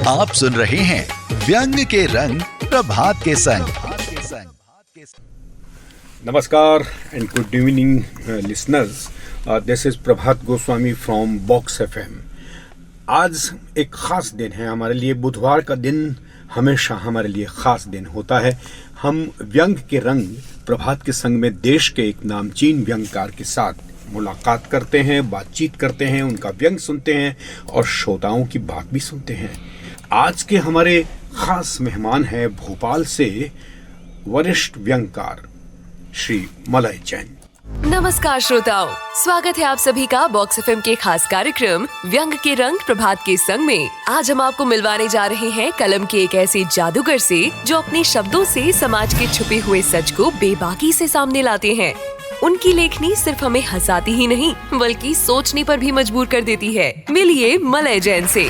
आप सुन रहे हैं व्यंग के रंग प्रभात के संग। नमस्कार and good evening listeners. This is Prabhat Goswami from Box FM. आज एक खास दिन है हमारे लिए। बुधवार का दिन हमेशा हमारे लिए खास दिन होता है। हम व्यंग के रंग प्रभात के संग में देश के एक नामचीन व्यंगकार के साथ मुलाकात करते हैं, बातचीत करते हैं, उनका व्यंग सुनते हैं और श्रोताओं की बात भी सुनते हैं। आज के हमारे खास मेहमान हैं भोपाल से वरिष्ठ व्यंगकार श्री मलय जैन। नमस्कार श्रोताओं, स्वागत है आप सभी का बॉक्स एफएम के खास कार्यक्रम व्यंग के रंग प्रभात के संग में। आज हम आपको मिलवाने जा रहे हैं कलम के एक ऐसे जादूगर से जो अपने शब्दों से समाज के छुपे हुए सच को बेबाकी से सामने लाते हैं। उनकी लेखनी सिर्फ हमें हंसाती ही नहीं बल्कि सोचने पर भी मजबूर कर देती है। मिलिए मलय जैन से।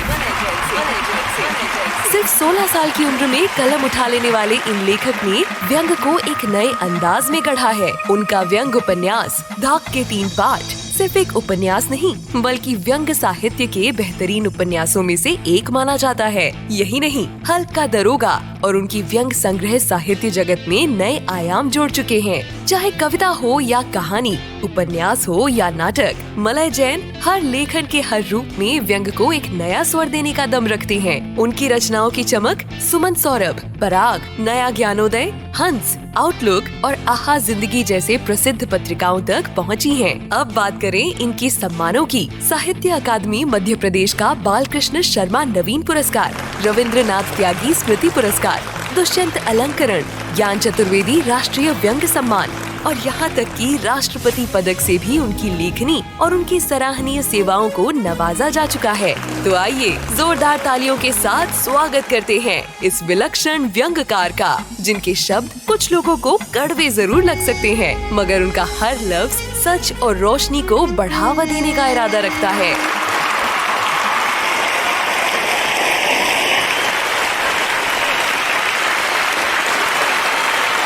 सिर्फ 16 साल की उम्र में कलम उठा लेने वाले इन लेखक ने व्यंग को एक नए अंदाज में गढ़ा है। उनका व्यंग उपन्यास धाक के 3 पाठ सिर्फ एक उपन्यास नहीं बल्कि व्यंग साहित्य के बेहतरीन उपन्यासों में से एक माना जाता है। यही नहीं, हल्क का दरोगा और उनकी व्यंग संग्रह साहित्य जगत में नए आयाम जोड़ चुके हैं। चाहे कविता हो या कहानी, उपन्यास हो या नाटक, मलय जैन हर लेखन के हर रूप में व्यंग को एक नया स्वर देने का दम रखते हैं। उनकी रचनाओं की चमक सुमन सौरभ, पराग, नया ज्ञानोदय, हंस, आउटलुक और आहा जिंदगी जैसे प्रसिद्ध पत्रिकाओं तक पहुंची है। अब बात करें इनकी सम्मानों की। साहित्य अकादमी मध्य प्रदेश का बालकृष्ण शर्मा नवीन पुरस्कार, रविंद्रनाथ त्यागी स्मृति पुरस्कार, दुष्यंत अलंकरण, ज्ञान चतुर्वेदी राष्ट्रीय व्यंग सम्मान और यहाँ तक कि राष्ट्रपति पदक से भी उनकी लेखनी और उनकी सराहनीय सेवाओं को नवाजा जा चुका है। तो आइए जोरदार तालियों के साथ स्वागत करते हैं इस विलक्षण व्यंगकार का, जिनके शब्द कुछ लोगों को कड़वे जरूर लग सकते हैं मगर उनका हर लफ्ज सच और रोशनी को बढ़ावा देने का इरादा रखता है।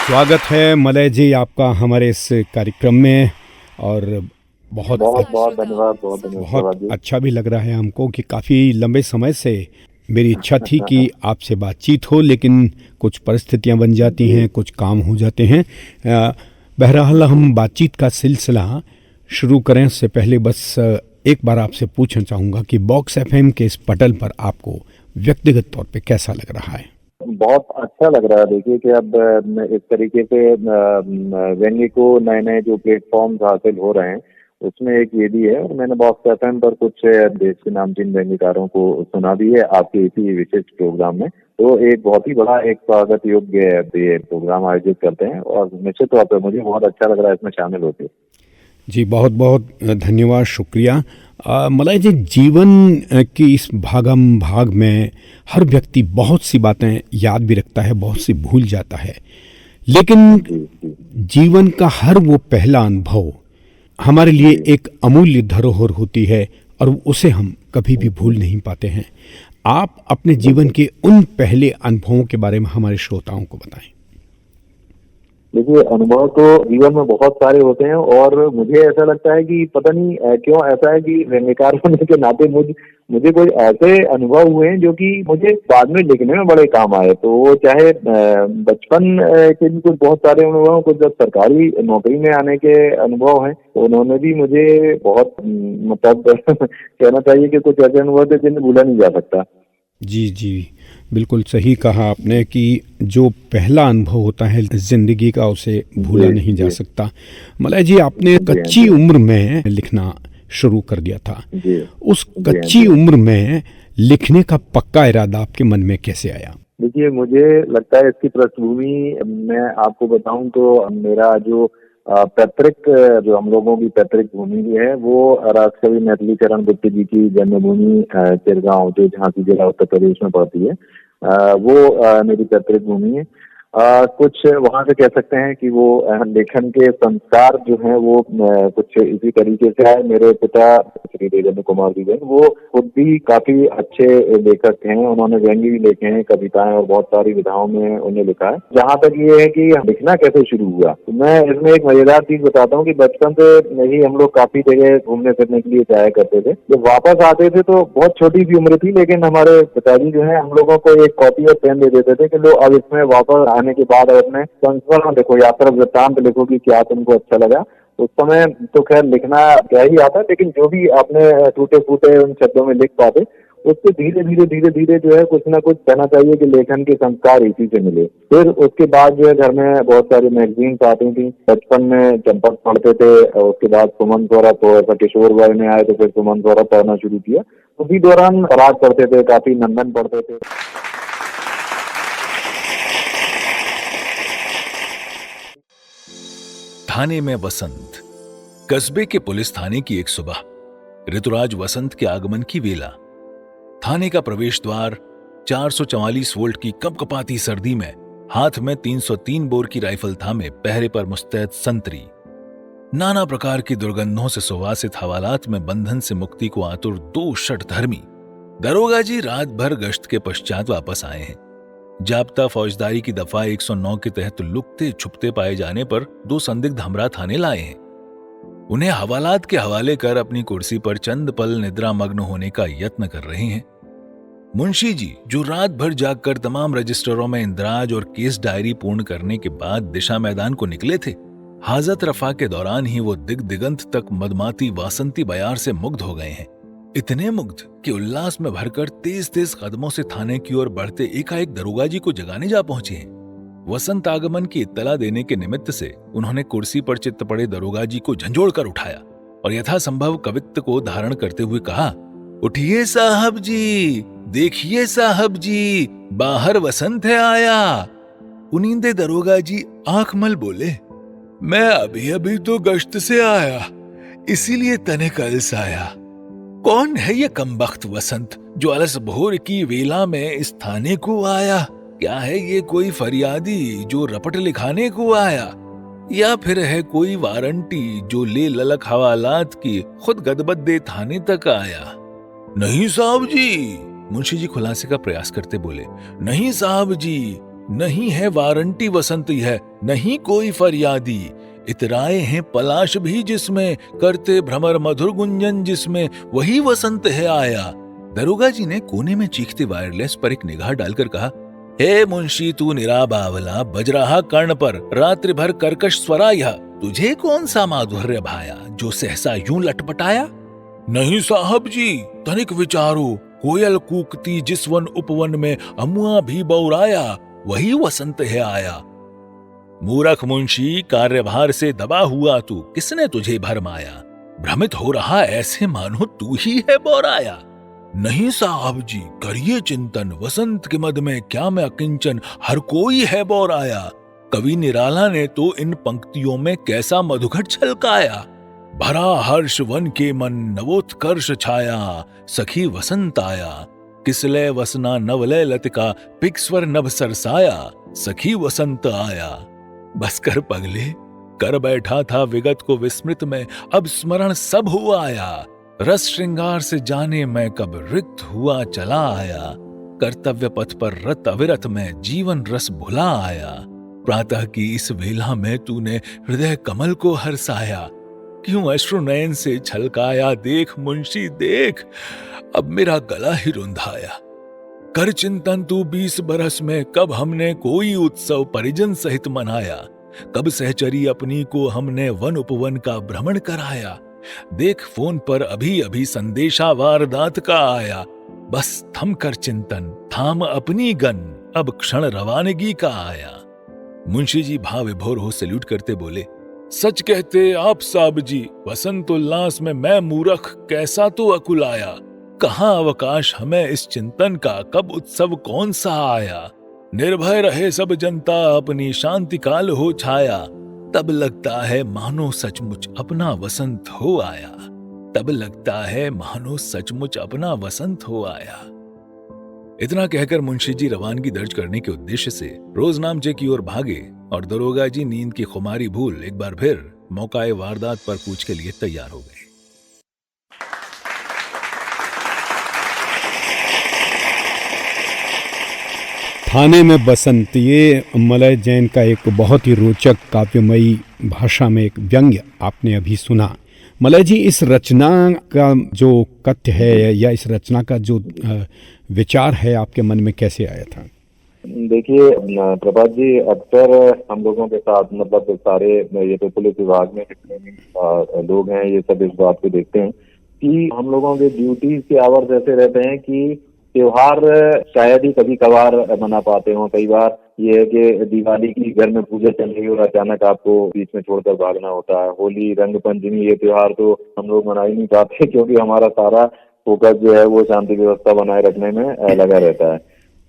स्वागत है मलय जी आपका हमारे इस कार्यक्रम में और बहुत धन्यवाद। बहुत अच्छा भी लग रहा है हमको कि काफ़ी लंबे समय से मेरी इच्छा थी कि आपसे बातचीत हो, लेकिन कुछ परिस्थितियां बन जाती हैं, कुछ काम हो जाते हैं। बहरहाल हम बातचीत का सिलसिला शुरू करें उससे पहले बस एक बार आपसे पूछना चाहूँगा कि बॉक्स एफएम के इस पटल पर आपको व्यक्तिगत तौर पे कैसा लग रहा है? बहुत अच्छा लग रहा है। देखिए कि अब इस तरीके से व्यंग्य को नए नए जो प्लेटफॉर्म्स हासिल हो रहे हैं उसमें एक ये भी है, और मैंने बॉक्स एफएम पर कुछ देश के नामचीन व्यंग्यकारों को सुना भी है आपके इसी विशिष्ट प्रोग्राम में। तो एक बहुत ही बड़ा एक स्वागत योग्य ये प्रोग्राम आयोजित करते हैं और निश्चित तौर पर मुझे बहुत अच्छा लग रहा है इसमें शामिल होते। जी बहुत बहुत धन्यवाद, शुक्रिया। मलय जी, जीवन की इस भागम भाग में हर व्यक्ति बहुत सी बातें याद भी रखता है, बहुत सी भूल जाता है, लेकिन जीवन का हर वो पहला अनुभव हमारे लिए एक अमूल्य धरोहर होती है और उसे हम कभी भी भूल नहीं पाते हैं। आप अपने जीवन के उन पहले अनुभवों के बारे में हमारे श्रोताओं को बताएं। देखिए, अनुभव तो जीवन में बहुत सारे होते हैं और मुझे ऐसा लगता है कि पता नहीं क्यों ऐसा है कि व्यंग्यकार होने के नाते मुझे कोई ऐसे अनुभव हुए हैं जो कि मुझे बाद में लिखने में बड़े काम आए। तो वो चाहे बचपन के भी कुछ बहुत सारे अनुभव, कुछ जब सरकारी नौकरी में आने के अनुभव हैं, उन्होंने भी मुझे बहुत मतलब कहना चाहिए कि कुछ ऐसे अनुभव थे जिन्हें भूला नहीं जा सकता। जी जी, बिल्कुल सही कहा आपने कि जो पहला अनुभव होता है जिंदगी का उसे भूला नहीं जा सकता। मलय जी, आपने कच्ची उम्र में लिखना शुरू कर दिया था। उस कच्ची उम्र में लिखने का पक्का इरादा आपके मन में कैसे आया? देखिए, मुझे लगता है इसकी पृष्ठभूमि मैं आपको बताऊं तो मेरा जो पैतृक, जो हम लोगों की पैतृक भूमि भी है, वो राजकवि मैथिली चरण गुप्त जी की जन्मभूमि चिरगांव, जो झांसी जिला उत्तर प्रदेश में पड़ती है, वो मेरी पैतृक भूमि है। कुछ वहां से कह सकते हैं कि वो लेखन के संस्कार जो हैं वो कुछ इसी तरीके से है। मेरे पिता श्री देवेंद्र कुमार जी वो खुद भी काफी अच्छे लेखक हैं। उन्होंने व्यंग्य भी लिखे हैं, कविताएं और बहुत सारी विधाओं में उन्हें लिखा है। जहाँ तक ये है कि लिखना कैसे शुरू हुआ, तो मैं इसमें एक मजेदार चीज बताता हूँ कि बचपन से ही हम लोग काफी जगह घूमने फिरने के लिए जाया करते थे। जब वापस आते थे तो बहुत छोटी सी उम्र थी, लेकिन हमारे पिताजी जो है हम लोगों को एक कॉपी और पेन दे देते थे कि लो अब इसमें वापस आने के बाद अपने संस्मरण लिखो, यात्रा वृत्तांत लिखो कि क्या तुमको अच्छा लगा। उस समय तो खैर लिखना क्या ही आता, लेकिन जो भी आपने टूटे फूटे उन शब्दों में लिख पाते, उससे धीरे धीरे जो है कुछ ना कुछ कहना चाहिए कि लेखन के संस्कार इसी से मिले। फिर उसके बाद जो है घर में बहुत सारी मैगजीन्स आती थी। बचपन में चंपक पढ़ते थे, और उसके बाद सुमन स्वरा, तो ऐसा किशोर वय में आए तो फिर सुमन स्वरा पढ़ना शुरू किया। उसी दौरान पराग पढ़ते थे, काफी नंदन पढ़ते थे। थाने में वसंत। कस्बे के पुलिस थाने की एक सुबह, ऋतुराज वसंत के आगमन की वेला। थाने का प्रवेश द्वार 444 वोल्ट की कपकपाती सर्दी में हाथ में 303 बोर की राइफल थामे पहरे पर मुस्तैद संतरी, नाना प्रकार की दुर्गंधों से सुवासित हवालात में बंधन से मुक्ति को आतुर दो षटधर्मी दरोगा जी रात भर गश्त के पश्चात वापस आए हैं। जाब्ता फौजदारी की दफा 109 के तहत लुकते छुपते पाए जाने पर दो संदिग्ध हमरा थाने लाए हैं। उन्हें हवालात के हवाले कर अपनी कुर्सी पर चंद पल निद्रा मग्न होने का यत्न कर रहे हैं। मुंशी जी, जो रात भर जागकर तमाम रजिस्टरों में इंदराज और केस डायरी पूर्ण करने के बाद दिशा मैदान को निकले थे, हाजत रफा के दौरान ही वो दिगंत तक मदमाती वासंती बयार से मुग्ध हो गए हैं। इतने मुग्ध कि उल्लास में भरकर तेज तेज कदमों से थाने की ओर बढ़ते एकाएक दरोगा जी को जगाने जा पहुंचे हैं। वसंत आगमन की इत्तला देने के निमित्त से उन्होंने कुर्सी पर चित्त पड़े दरोगा जी को झंझोड़ कर उठाया और यथासंभव कवित्व को धारण करते हुए कहा, उठिए साहब जी, देखिए साहब जी, बाहर वसंत है आया। उनींदे दरोगा जी आंख मल बोले, मैं अभी अभी तो गश्त से आया, इसीलिए तनिक अलस आया। कौन है ये कमबख्त वसंत जो अलस भोर की वेला में इस थाने को आया? क्या है ये कोई फरियादी जो रपट लिखाने को आया, या फिर है कोई वारंटी जो ले ललक हवालात की खुद गदबद्दे थाने तक आया? नहीं साहब जी, मुंशी जी खुलासे का प्रयास करते बोले, नहीं साहब जी, नहीं है वारंटी वसंत है, नहीं कोई फरियादी। इतराए हैं पलाश भी जिसमें, करते भ्रमर मधुर गुंजन जिसमें, वही वसंत है आया। दरोगा जी ने कोने में चीखते वायरलेस पर एक निगाह डालकर कहा, हे मुंशी तू निरा बावला, बज रहा कर्ण पर रात्रि भर कर्कश स्वरा, यह तुझे कौन सा माधुर्य भाया जो सहसा यूं लटपटाया? नहीं साहब जी, तनिक विचारो, कोयल कूकती जिस वन उपवन में, अमुआ भी बौराया, वही वसंत है आया। मूर्ख मुंशी, कार्यभार से दबा हुआ तू, किसने तुझे भरमाया? भ्रमित हो रहा ऐसे मानो तू ही है बौराया। नहीं साहब जी, करिए चिंतन, वसंत के मद में क्या मैं अकिंचन, हर कोई है बौराया। कवि निराला ने तो इन पंक्तियों में कैसा मधुघट छलकाया। भरा हर्ष वन के मन, नवोत्कर्ष छाया, सखी वसंत आया। किसले वसना नवलय लतिका, पिक्स्वर नभ सरसाया, सखी वसंत आया। बस कर पगले, कर बैठा था विगत को विस्मृत में, अब स्मरण सब हुआ आया। रस श्रृंगार से जाने मैं कब रिक्त हुआ चला आया। कर्तव्य पथ पर रत अविरत में जीवन रस भुला आया। प्रातः की इस वेला में तूने हृदय कमल को हरसाया। क्यों अश्रु नयन से छलकाया, देख मुंशी देख, अब मेरा गला ही रुंधाया। कर चिंतन तू 20 बरस में, कब हमने कोई उत्सव परिजन सहित मनाया। कब सहचरी अपनी को हमने वन उपवन का भ्रमण कराया। देख फोन पर अभी अभी संदेशा वारदात का आया। बस थम कर चिंतन, थाम अपनी गन, अब क्षण रवानगी का आया। मुंशी जी भाव विभोर हो सैल्यूट करते बोले, सच कहते आप साहब जी, वसंत उल्लास में मैं मूर्ख कैसा तो अकुलाया। कहाँ अवकाश हमें इस चिंतन का, कब उत्सव कौन सा आया। निर्भय रहे सब जनता, अपनी शांति काल हो छाया। तब लगता है मानो सचमुच अपना वसंत हो आया। तब लगता है मानो सचमुच अपना वसंत हो आया। इतना कहकर मुंशी जी रवानगी दर्ज करने के उद्देश्य से रोजनामचे की ओर भागे और दरोगा जी नींद की खुमारी भूल एक बार फिर मौकाए वारदात पर कूच के लिए तैयार हो गए। थाने में बसंत, ये मलय जैन का एक बहुत ही रोचक काव्यमयी भाषा में एक व्यंग्य आपने अभी सुना। मलय जी, इस रचना का जो कथ्य है या इस रचना का जो विचार है आपके मन में कैसे आया था? देखिए प्रभात जी, अक्सर हम लोगों के साथ मतलब सारे ये तो पुलिस विभाग में जितने भी लोग हैं ये सब इस बात को देखते हैं कि हम लोगों के ड्यूटीज के आवर्स ऐसे रहते हैं कि त्योहार शायद ही कभी कभार मना पाते हो। कई बार ये है कि दिवाली की घर में पूजा चल रही और अचानक आपको बीच में छोड़कर भागना होता है। होली, रंग पंचमी, ये त्योहार तो हम लोग मना ही नहीं पाते क्योंकि हमारा सारा फोकस जो है वो शांति व्यवस्था बनाए रखने में लगा रहता है।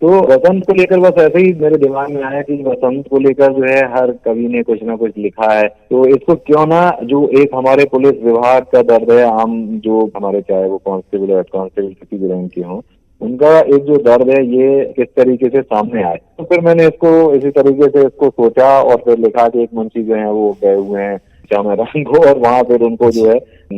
तो वसंत को लेकर बस ऐसे ही मेरे दिमाग में आया कि वसंत को लेकर जो है हर कवि ने कुछ ना कुछ लिखा है, तो इसको क्यों ना जो एक हमारे पुलिस विभाग का दर्द है, हम जो हमारे चाहे वो कांस्टेबल हेड कांस्टेबल किसी भी रैंक के हों, उनका एक जो दर्द है ये किस तरीके से सामने आए। तो फिर मैंने इसको इसी तरीके से इसको सोचा और फिर लिखा कि एक मुंशी जो है वो गए हुए हैं मैदान को और वहाँ फिर उनको जो है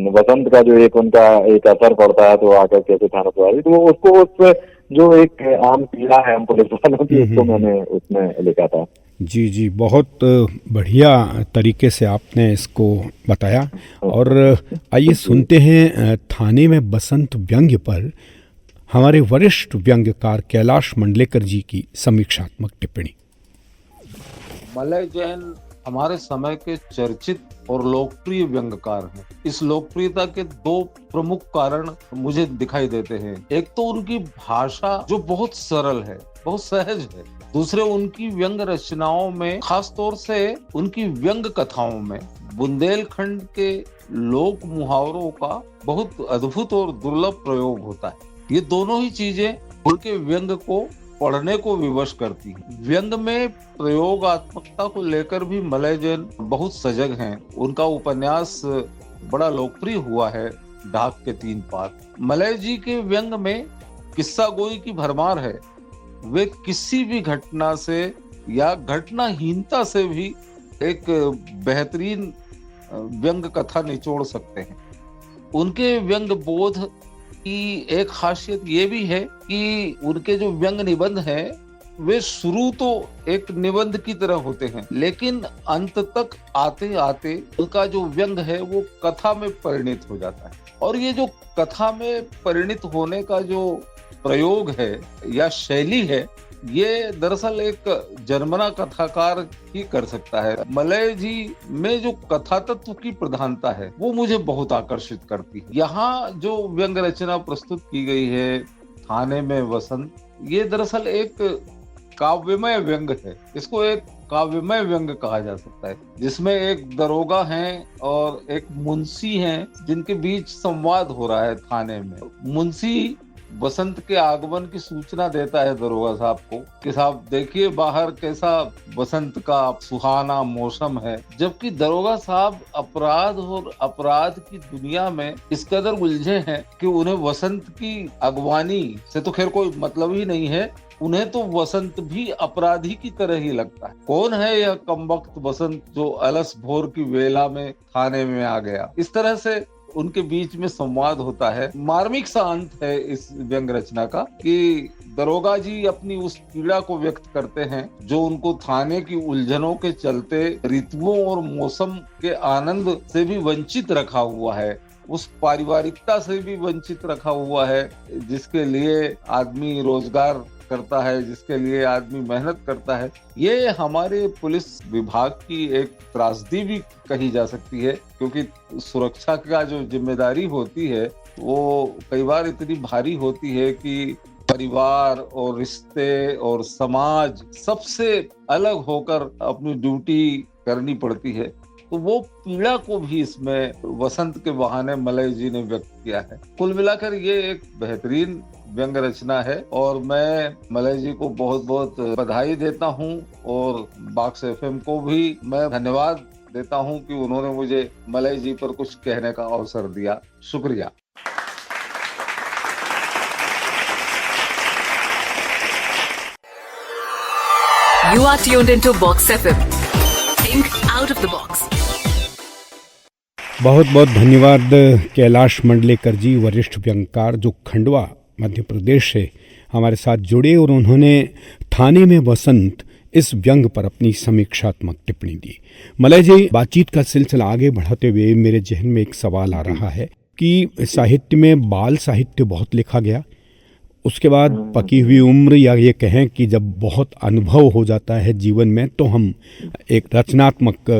वसंत का जो एक उनका एक असर पड़ता है तो आकर कैसे थाना पर, तो उसको उस जो एक आम पीड़ा है हम पुलिस वालों की, उसको मैंने उसमें लिखा था। जी जी, बहुत बढ़िया तरीके से आपने इसको बताया। और आइए सुनते हैं थाने में बसंत व्यंग्य पर हमारे वरिष्ठ व्यंग्यकार कैलाश मंडलेकर जी की समीक्षात्मक टिप्पणी। मलय जैन हमारे समय के चर्चित और लोकप्रिय व्यंग्यकार हैं। इस लोकप्रियता के दो प्रमुख कारण मुझे दिखाई देते हैं। एक तो उनकी भाषा जो बहुत सरल है, बहुत सहज है। दूसरे उनकी व्यंग रचनाओं में, खास तौर से उनकी व्यंग कथाओं में बुंदेलखंड के लोक मुहावरों का बहुत अद्भुत और दुर्लभ प्रयोग होता है। ये दोनों ही चीजें उनके व्यंग को पढ़ने को विवश करती है। व्यंग में प्रयोगात्मकता को लेकर भी मलय जैन बहुत सजग हैं। उनका उपन्यास बड़ा लोकप्रिय हुआ है, डाक के 3 पात। मलय जी के व्यंग में किस्सा गोई की भरमार है। वे किसी भी घटना से या घटनाहीनता से भी एक बेहतरीन व्यंग कथा निचोड़ सकते हैं। उनके व्यंग बोध की एक खासियत ये भी है कि उनके जो व्यंग निबंध हैं वे शुरू तो एक निबंध की तरह होते हैं, लेकिन अंत तक आते आते उनका जो व्यंग है वो कथा में परिणित हो जाता है। और ये जो कथा में परिणित होने का जो प्रयोग है या शैली है, ये दरअसल एक जर्मना कथाकार ही कर सकता है। मलय जी में जो कथा तत्व की प्रधानता है वो मुझे बहुत आकर्षित करती है। यहाँ जो व्यंग रचना प्रस्तुत की गई है थाने में वसंत, ये दरअसल एक काव्यमय व्यंग है। इसको एक काव्यमय व्यंग कहा जा सकता है, जिसमें एक दरोगा हैं और एक मुंशी हैं जिनके बीच संवाद हो रहा है थाने में। मुंशी बसंत के आगमन की सूचना देता है दरोगा साहब को कि साहब देखिए बाहर कैसा बसंत का सुहाना मौसम है, जबकि दरोगा साहब अपराध और अपराध की दुनिया में इस कदर उलझे हैं कि उन्हें वसंत की अगवानी से तो खैर कोई मतलब ही नहीं है। उन्हें तो वसंत भी अपराधी की तरह ही लगता है। कौन है यह कमबख्त बसंत जो अलस भोर की वेला में थाने में आ गया। इस तरह से उनके बीच में संवाद होता है। मार्मिक सा अंत है इस व्यंग रचना का कि दरोगा जी अपनी उस पीड़ा को व्यक्त करते हैं जो उनको थाने की उलझनों के चलते ऋतुओं और मौसम के आनंद से भी वंचित रखा हुआ है, उस पारिवारिकता से भी वंचित रखा हुआ है जिसके लिए आदमी रोजगार करता है, जिसके लिए आदमी मेहनत करता है। ये हमारे पुलिस विभाग की एक त्रासदी भी कही जा सकती है, क्योंकि सुरक्षा का जो जिम्मेदारी होती है वो कई बार इतनी भारी होती है कि परिवार और रिश्ते और समाज सबसे अलग होकर अपनी ड्यूटी करनी पड़ती है। तो वो पीड़ा को भी इसमें वसंत के बहाने मलय जी ने व्यक्त किया है। कुल मिलाकर ये एक बेहतरीन व्यंग रचना है और मैं मलय जी को बहुत बहुत बधाई देता हूं और बॉक्स एफएम को भी मैं धन्यवाद देता हूं कि उन्होंने मुझे मलय जी पर कुछ कहने का अवसर दिया। शुक्रिया। You are tuned into Box FM. Think out of the box. बहुत बहुत धन्यवाद कैलाश मंडलेकर जी, वरिष्ठ व्यंगकार जो खंडवा मध्य प्रदेश से हमारे साथ जुड़े और उन्होंने थाने में वसंत इस व्यंग पर अपनी समीक्षात्मक टिप्पणी दी। मलय जी, बातचीत का सिलसिला आगे बढ़ाते हुए मेरे जहन में एक सवाल आ रहा है कि साहित्य में बाल साहित्य बहुत लिखा गया, उसके बाद पकी हुई उम्र या ये कहें कि जब बहुत अनुभव हो जाता है जीवन में तो हम एक रचनात्मक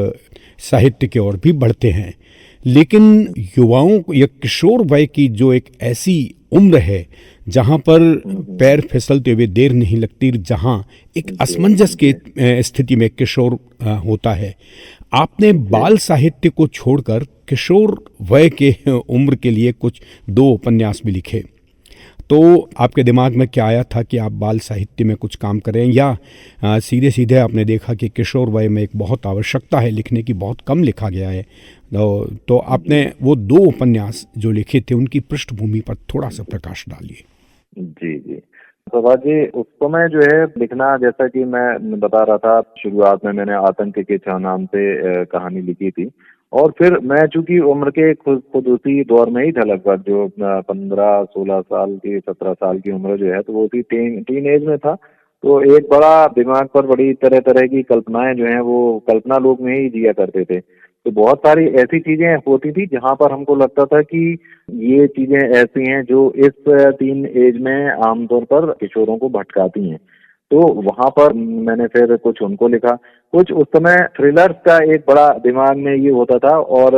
साहित्य की ओर भी बढ़ते हैं। लेकिन युवाओं या किशोर वय की जो एक ऐसी उम्र है जहाँ पर पैर फिसलते हुए देर नहीं लगती, जहाँ एक असमंजस के स्थिति में किशोर होता है, आपने बाल साहित्य को छोड़कर किशोर वय के उम्र के लिए कुछ 2 उपन्यास भी लिखे। तो आपके दिमाग में क्या आया था कि आप बाल साहित्य में कुछ काम करें, या सीधे सीधे आपने देखा कि किशोर वय में एक बहुत आवश्यकता है लिखने की, बहुत कम लिखा गया है, तो आपने वो 2 उपन्यास जो लिखे थे उनकी पृष्ठभूमि पर थोड़ा सा प्रकाश डालिए। जी जी, प्रभात जी, उस समय जो है लिखना, जैसा कि मैं बता रहा था, शुरुआत में मैंने आतंक के छाव नाम से कहानी लिखी थी, और फिर मैं चूंकि उम्र के खुद उसी दौर में ही था, लगभग जो 15-16 साल की 17 साल की उम्र जो है, तो वो उसी टीन एज में था। तो एक बड़ा दिमाग पर बड़ी तरह तरह की कल्पनाएं जो हैं वो कल्पना लोक में ही जिया करते थे। तो बहुत सारी ऐसी चीजें होती थी जहां पर हमको लगता था कि ये चीजें ऐसी हैं जो इस टीन एज में आमतौर पर किशोरों को भटकाती हैं। तो वहां पर मैंने फिर कुछ उनको लिखा, कुछ उस समय थ्रिलर्स का एक बड़ा दिमाग में ये होता था। और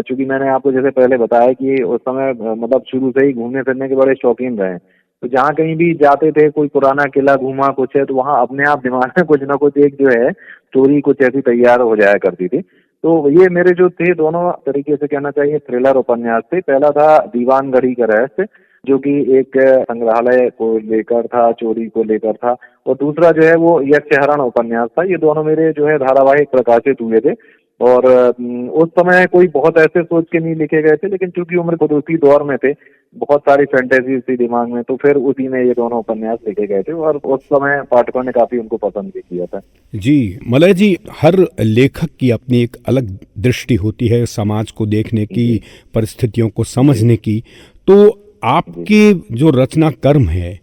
चूंकि मैंने आपको जैसे पहले बताया कि उस समय मतलब शुरू से ही घूमने फिरने के बड़े शौकीन रहे, तो जहाँ कहीं भी जाते थे, कोई पुराना किला घूमा कुछ है, तो वहाँ अपने आप दिमाग में कुछ ना कुछ एक जो है स्टोरी कुछ ऐसी तैयार हो जाया करती थी। तो ये मेरे जो थे दोनों तरीके से कहना चाहिए थ्रिलर उपन्यास थे। पहला था दीवानगढ़ी का रहस्य, जो कि एक संग्रहालय को लेकर था, चोरी को लेकर था, और दूसरा जो है वो यक्षहरण उपन्यास था। ये दोनों मेरे जो है धारावाहिक प्रकाशित हुए थे। और उस समय कोई बहुत ऐसे सोच के नहीं लिखे गए थे, लेकिन चूंकि उम्र खुद उसी दौर में थे, बहुत सारी फैंटेसी थी दिमाग में, तो फिर उसी में ये दोनों उपन्यास लिखे गए थे, और उस समय पाठकों ने काफी उनको पसंद भी किया था। जी मलय जी, हर लेखक की अपनी एक अलग दृष्टि होती है समाज को देखने की, परिस्थितियों को समझने की। तो आपके जो रचना कर्म है,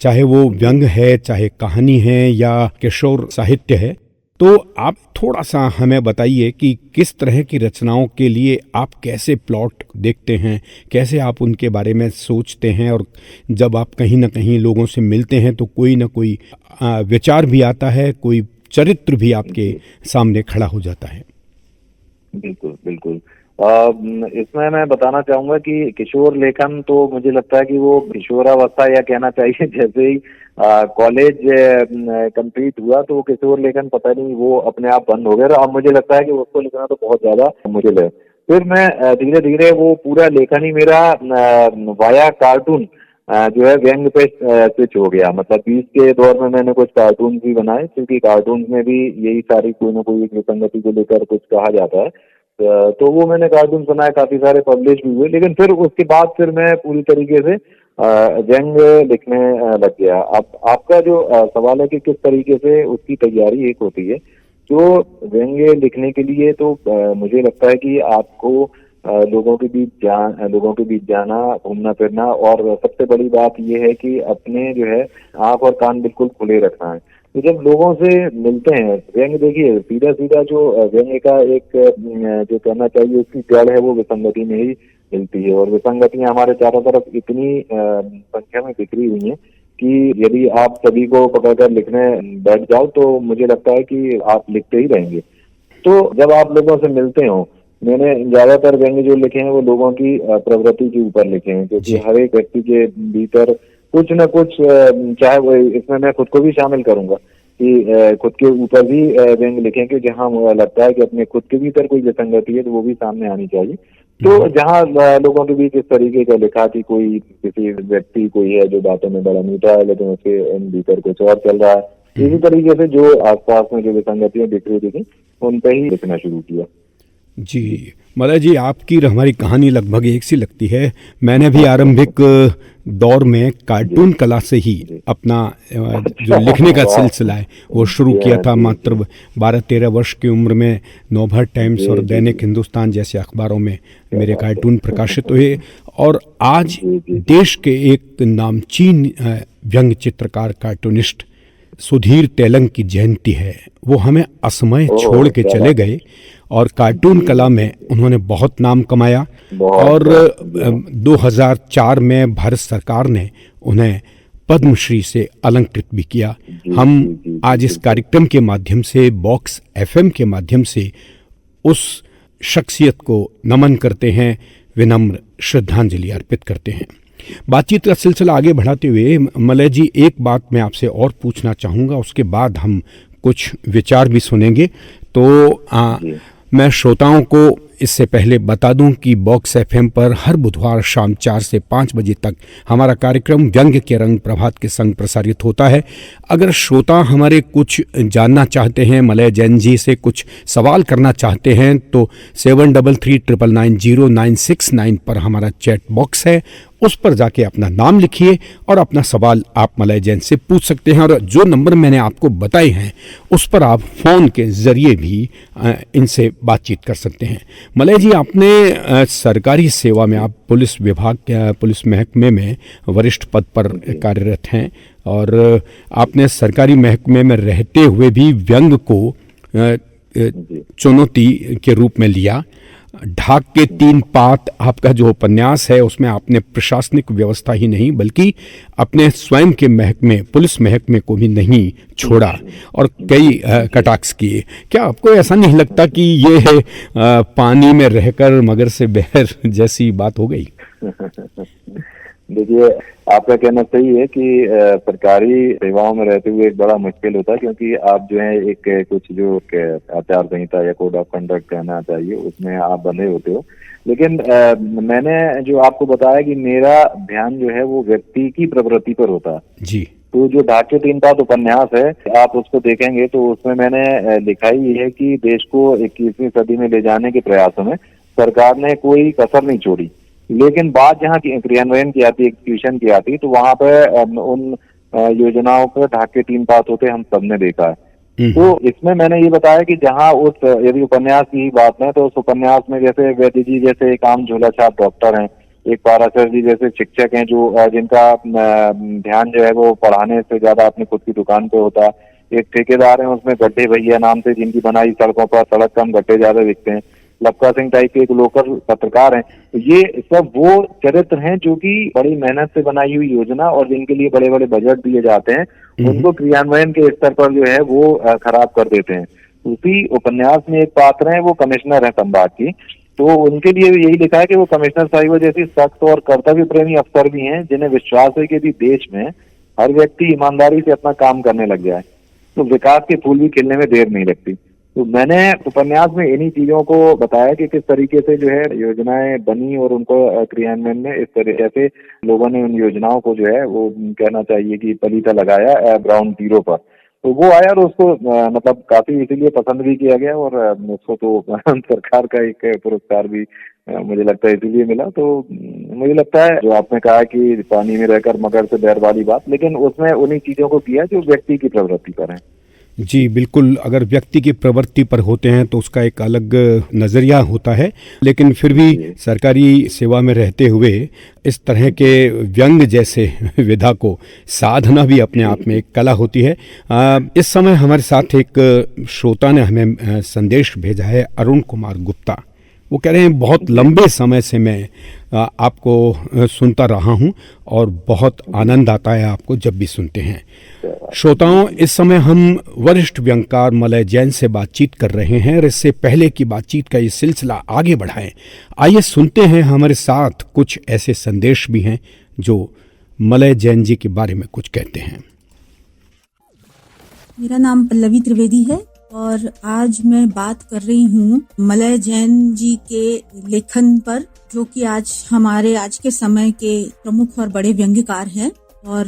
चाहे वो व्यंग है, चाहे कहानी है, या किशोर साहित्य है, तो आप थोड़ा सा हमें बताइए कि किस तरह की रचनाओं के लिए आप कैसे प्लॉट देखते हैं, कैसे आप उनके बारे में सोचते हैं, और जब आप कहीं ना कहीं लोगों से मिलते हैं तो कोई ना कोई विचार भी आता है, कोई चरित्र भी आपके सामने खड़ा हो जाता है। बिल्कुल बिल्कुल। इसमें मैं बताना चाहूंगा कि किशोर लेखन तो मुझे लगता है कि वो किशोरावस्था, या कहना चाहिए जैसे ही कॉलेज कंप्लीट हुआ तो वो किशोर लेखन पता नहीं वो अपने आप बंद हो गया। अब मुझे लगता है कि उसको लिखना तो बहुत ज्यादा मुश्किल है। फिर मैं धीरे धीरे वो पूरा लेखन ही मेरा वाया कार्टून जो है व्यंग पे स्विच हो गया। मतलब 20 के दौर में मैंने कुछ कार्टून भी बनाए, क्योंकि कार्टून में भी यही सारी कोई ना कोई विसंगति को लेकर कुछ कहा जाता है। तो वो मैंने कार्टून बनाए, काफी सारे पब्लिश भी हुए। लेकिन फिर उसके बाद फिर मैं पूरी तरीके से व्यंग लिखने लग गया। अब आपका जो सवाल है कि किस तरीके से उसकी तैयारी एक होती है, तो व्यंग लिखने के लिए तो मुझे लगता है कि आपको लोगों के बीच जाना, घूमना फिरना, और सबसे बड़ी बात यह है कि अपने जो है आंख और कान बिल्कुल खुले रखना है। तो जब लोगों से मिलते हैं, व्यंग देखिए सीधा सीधा जो व्यंग का एक जो कहना चाहिए उसकी जड़ है वो विसंगति में ही मिलती है। और विसंगतियां हमारे चारों तरफ इतनी संख्या में बिखरी हुई हैं कि यदि आप सभी को पकड़कर लिखने बैठ जाओ तो मुझे लगता है कि आप लिखते ही रहेंगे। तो जब आप लोगों से मिलते हो, मैंने ज्यादातर व्यंग जो लिखे हैं वो लोगों की प्रवृत्ति के ऊपर लिखे हैं, क्योंकि हर एक व्यक्ति के भीतर कुछ न कुछ, चाहे वो, इसमें मैं खुद को भी शामिल करूंगा कि खुद के ऊपर भी व्यंग लिखें कि जहाँ मुझे लगता है कि अपने खुद के भीतर कोई विसंगति है तो वो भी सामने आनी चाहिए। तो जहाँ लोगों के बीच इस तरीके का लिखा कि कोई किसी व्यक्ति कोई है जो बातों में बड़ा मीठा है लेकिन उसके भीतर कुछ और चल रहा है, इसी तरीके से जो आसपास में जो विसंगतियां बिखरी थी उन पर ही लिखना शुरू किया। जी मलय जी, आपकी और हमारी कहानी लगभग एक सी लगती है। मैंने भी आरंभिक दौर में कार्टून कला से ही अपना जो लिखने का सिलसिला है वो शुरू किया था। मात्र 12-13 वर्ष की उम्र में नवभारत टाइम्स और दैनिक हिंदुस्तान जैसे अखबारों में मेरे कार्टून प्रकाशित हुए, और आज देश के एक नामचीन व्यंग्य चित्रकार कार्टूनिस्ट सुधीर तेलंग की जयंती है। वो हमें असमय छोड़ के चले गए और कार्टून कला में उन्होंने बहुत नाम कमाया, और 2004 में भारत सरकार ने उन्हें पद्मश्री से अलंकृत भी किया। हम आज इस कार्यक्रम के माध्यम से, बॉक्स एफएम के माध्यम से उस शख्सियत को नमन करते हैं, विनम्र श्रद्धांजलि अर्पित करते हैं। बातचीत का सिलसिला आगे बढ़ाते हुए मलय जी, एक बात मैं आपसे और पूछना चाहूँगा, उसके बाद हम कुछ विचार भी सुनेंगे। तो मैं श्रोताओं को इससे पहले बता दूं कि बॉक्स एफएम पर हर बुधवार शाम 4 से 5 बजे तक हमारा कार्यक्रम व्यंग्य के रंग प्रभात के संग प्रसारित होता है। अगर श्रोता हमारे कुछ जानना चाहते हैं, मलय जैन जी से कुछ सवाल करना चाहते हैं, तो 7339909669 पर हमारा चैट बॉक्स है, उस पर जाके अपना नाम लिखिए और अपना सवाल आप मलय जैन से पूछ सकते हैं। और जो नंबर मैंने आपको बताए हैं उस पर आप फ़ोन के ज़रिए भी इनसे बातचीत कर सकते हैं। मलय जी, आपने सरकारी सेवा में, आप पुलिस विभाग के पुलिस महकमे में वरिष्ठ पद पर कार्यरत हैं, और आपने सरकारी महकमे में रहते हुए भी व्यंग्य को चुनौती के रूप में लिया। ढाक के 3 पात आपका जो उपन्यास है, उसमें आपने प्रशासनिक व्यवस्था ही नहीं बल्कि अपने स्वयं के महकमे, पुलिस महकमे को भी नहीं छोड़ा और कई कटाक्ष किए। क्या आपको ऐसा नहीं लगता कि ये है पानी में रहकर मगर से बहर जैसी बात हो गई? देखिए, आपका कहना सही है कि सरकारी सेवाओं में रहते हुए एक बड़ा मुश्किल होता है, क्योंकि आप जो है एक कुछ जो आचार संहिता या कोड ऑफ कंडक्ट कहना चाहिए उसमें आप बंधे होते हो। लेकिन मैंने जो आपको बताया कि मेरा ध्यान जो है वो व्यक्ति की प्रवृत्ति पर होता है जी। तो जो ढाक के 3 पात उपन्यास है, आप उसको देखेंगे तो उसमें मैंने लिखा ही है कि देश को 21वीं सदी में ले जाने के प्रयासों में सरकार ने कोई कसर नहीं छोड़ी। लेकिन बात जहाँ की क्रियान्वयन की आती, एग्जीक्यूशन की आती, तो वहां पे उन योजनाओं पर ढाक के 3 पात होते हम सबने देखा है। तो इसमें मैंने ये बताया कि जहाँ उस, यदि उपन्यास की बात है तो उस उपन्यास में जैसे वैद्य जी जैसे एक आम झोला छाप डॉक्टर हैं, एक पाराशर जी जैसे शिक्षक हैं जो जिनका ध्यान जो है वो पढ़ाने से ज्यादा अपनी खुद की दुकान पे होता है। एक ठेकेदार है उसमें गड्ढे भैया नाम से, जिनकी बनाई सड़कों पर सड़क कम गड्ढे ज्यादा दिखते हैं। लपका सिंह टाइप के एक लोकल पत्रकार हैं। तो ये सब वो चरित्र हैं जो कि बड़ी मेहनत से बनाई हुई योजना और जिनके लिए बड़े बड़े बजट दिए जाते हैं, उनको क्रियान्वयन के स्तर पर जो है वो खराब कर देते हैं। उसी उपन्यास में एक पात्र है, वो कमिश्नर है संभाग की, तो उनके लिए यही लिखा है कि वो कमिश्नर साहिबा जैसी सख्त और कर्तव्य प्रेमी अफसर भी हैं, जिन्हें विश्वास है कि यदि देश में हर व्यक्ति ईमानदारी से अपना काम करने लग जाए तो विकास के फूल भी खिलने में देर नहीं लगती। तो मैंने उपन्यास में इन्हीं चीजों को बताया कि किस तरीके से जो है योजनाएं बनी और उनको क्रियान्वयन में इस तरीके से लोगों ने उन योजनाओं को जो है वो कहना चाहिए कि पलीता लगाया ग्राउंड जीरो पर। तो वो आया और उसको मतलब काफी इसीलिए पसंद भी किया गया और उसको तो सरकार का एक पुरस्कार भी मुझे लगता है इसीलिए मिला। तो मुझे लगता है जो आपने कहा कि पानी में रहकर मगर से बैर वाली बात, लेकिन उसमें उन्हीं चीजों को किया जो व्यक्ति की प्रवृत्ति पर है। जी बिल्कुल, अगर व्यक्ति की प्रवृत्ति पर होते हैं तो उसका एक अलग नज़रिया होता है, लेकिन फिर भी सरकारी सेवा में रहते हुए इस तरह के व्यंग्य जैसे विधा को साधना भी अपने आप में एक कला होती है। इस समय हमारे साथ एक श्रोता ने हमें संदेश भेजा है, अरुण कुमार गुप्ता। वो कह रहे हैं बहुत लंबे समय से मैं आपको सुनता रहा हूं और बहुत आनंद आता है आपको जब भी सुनते हैं। श्रोताओं, इस समय हम वरिष्ठ व्यंग्यकार मलय जैन से बातचीत कर रहे हैं और इससे पहले की बातचीत का ये सिलसिला आगे बढ़ाएं। आइए सुनते हैं, हमारे साथ कुछ ऐसे संदेश भी हैं जो मलय जैन जी के बारे में कुछ कहते हैं। मेरा नाम पल्लवी त्रिवेदी है और आज मैं बात कर रही हूँ मलय जैन जी के लेखन पर, जो कि आज हमारे आज के समय के प्रमुख और बड़े व्यंग्यकार हैं। और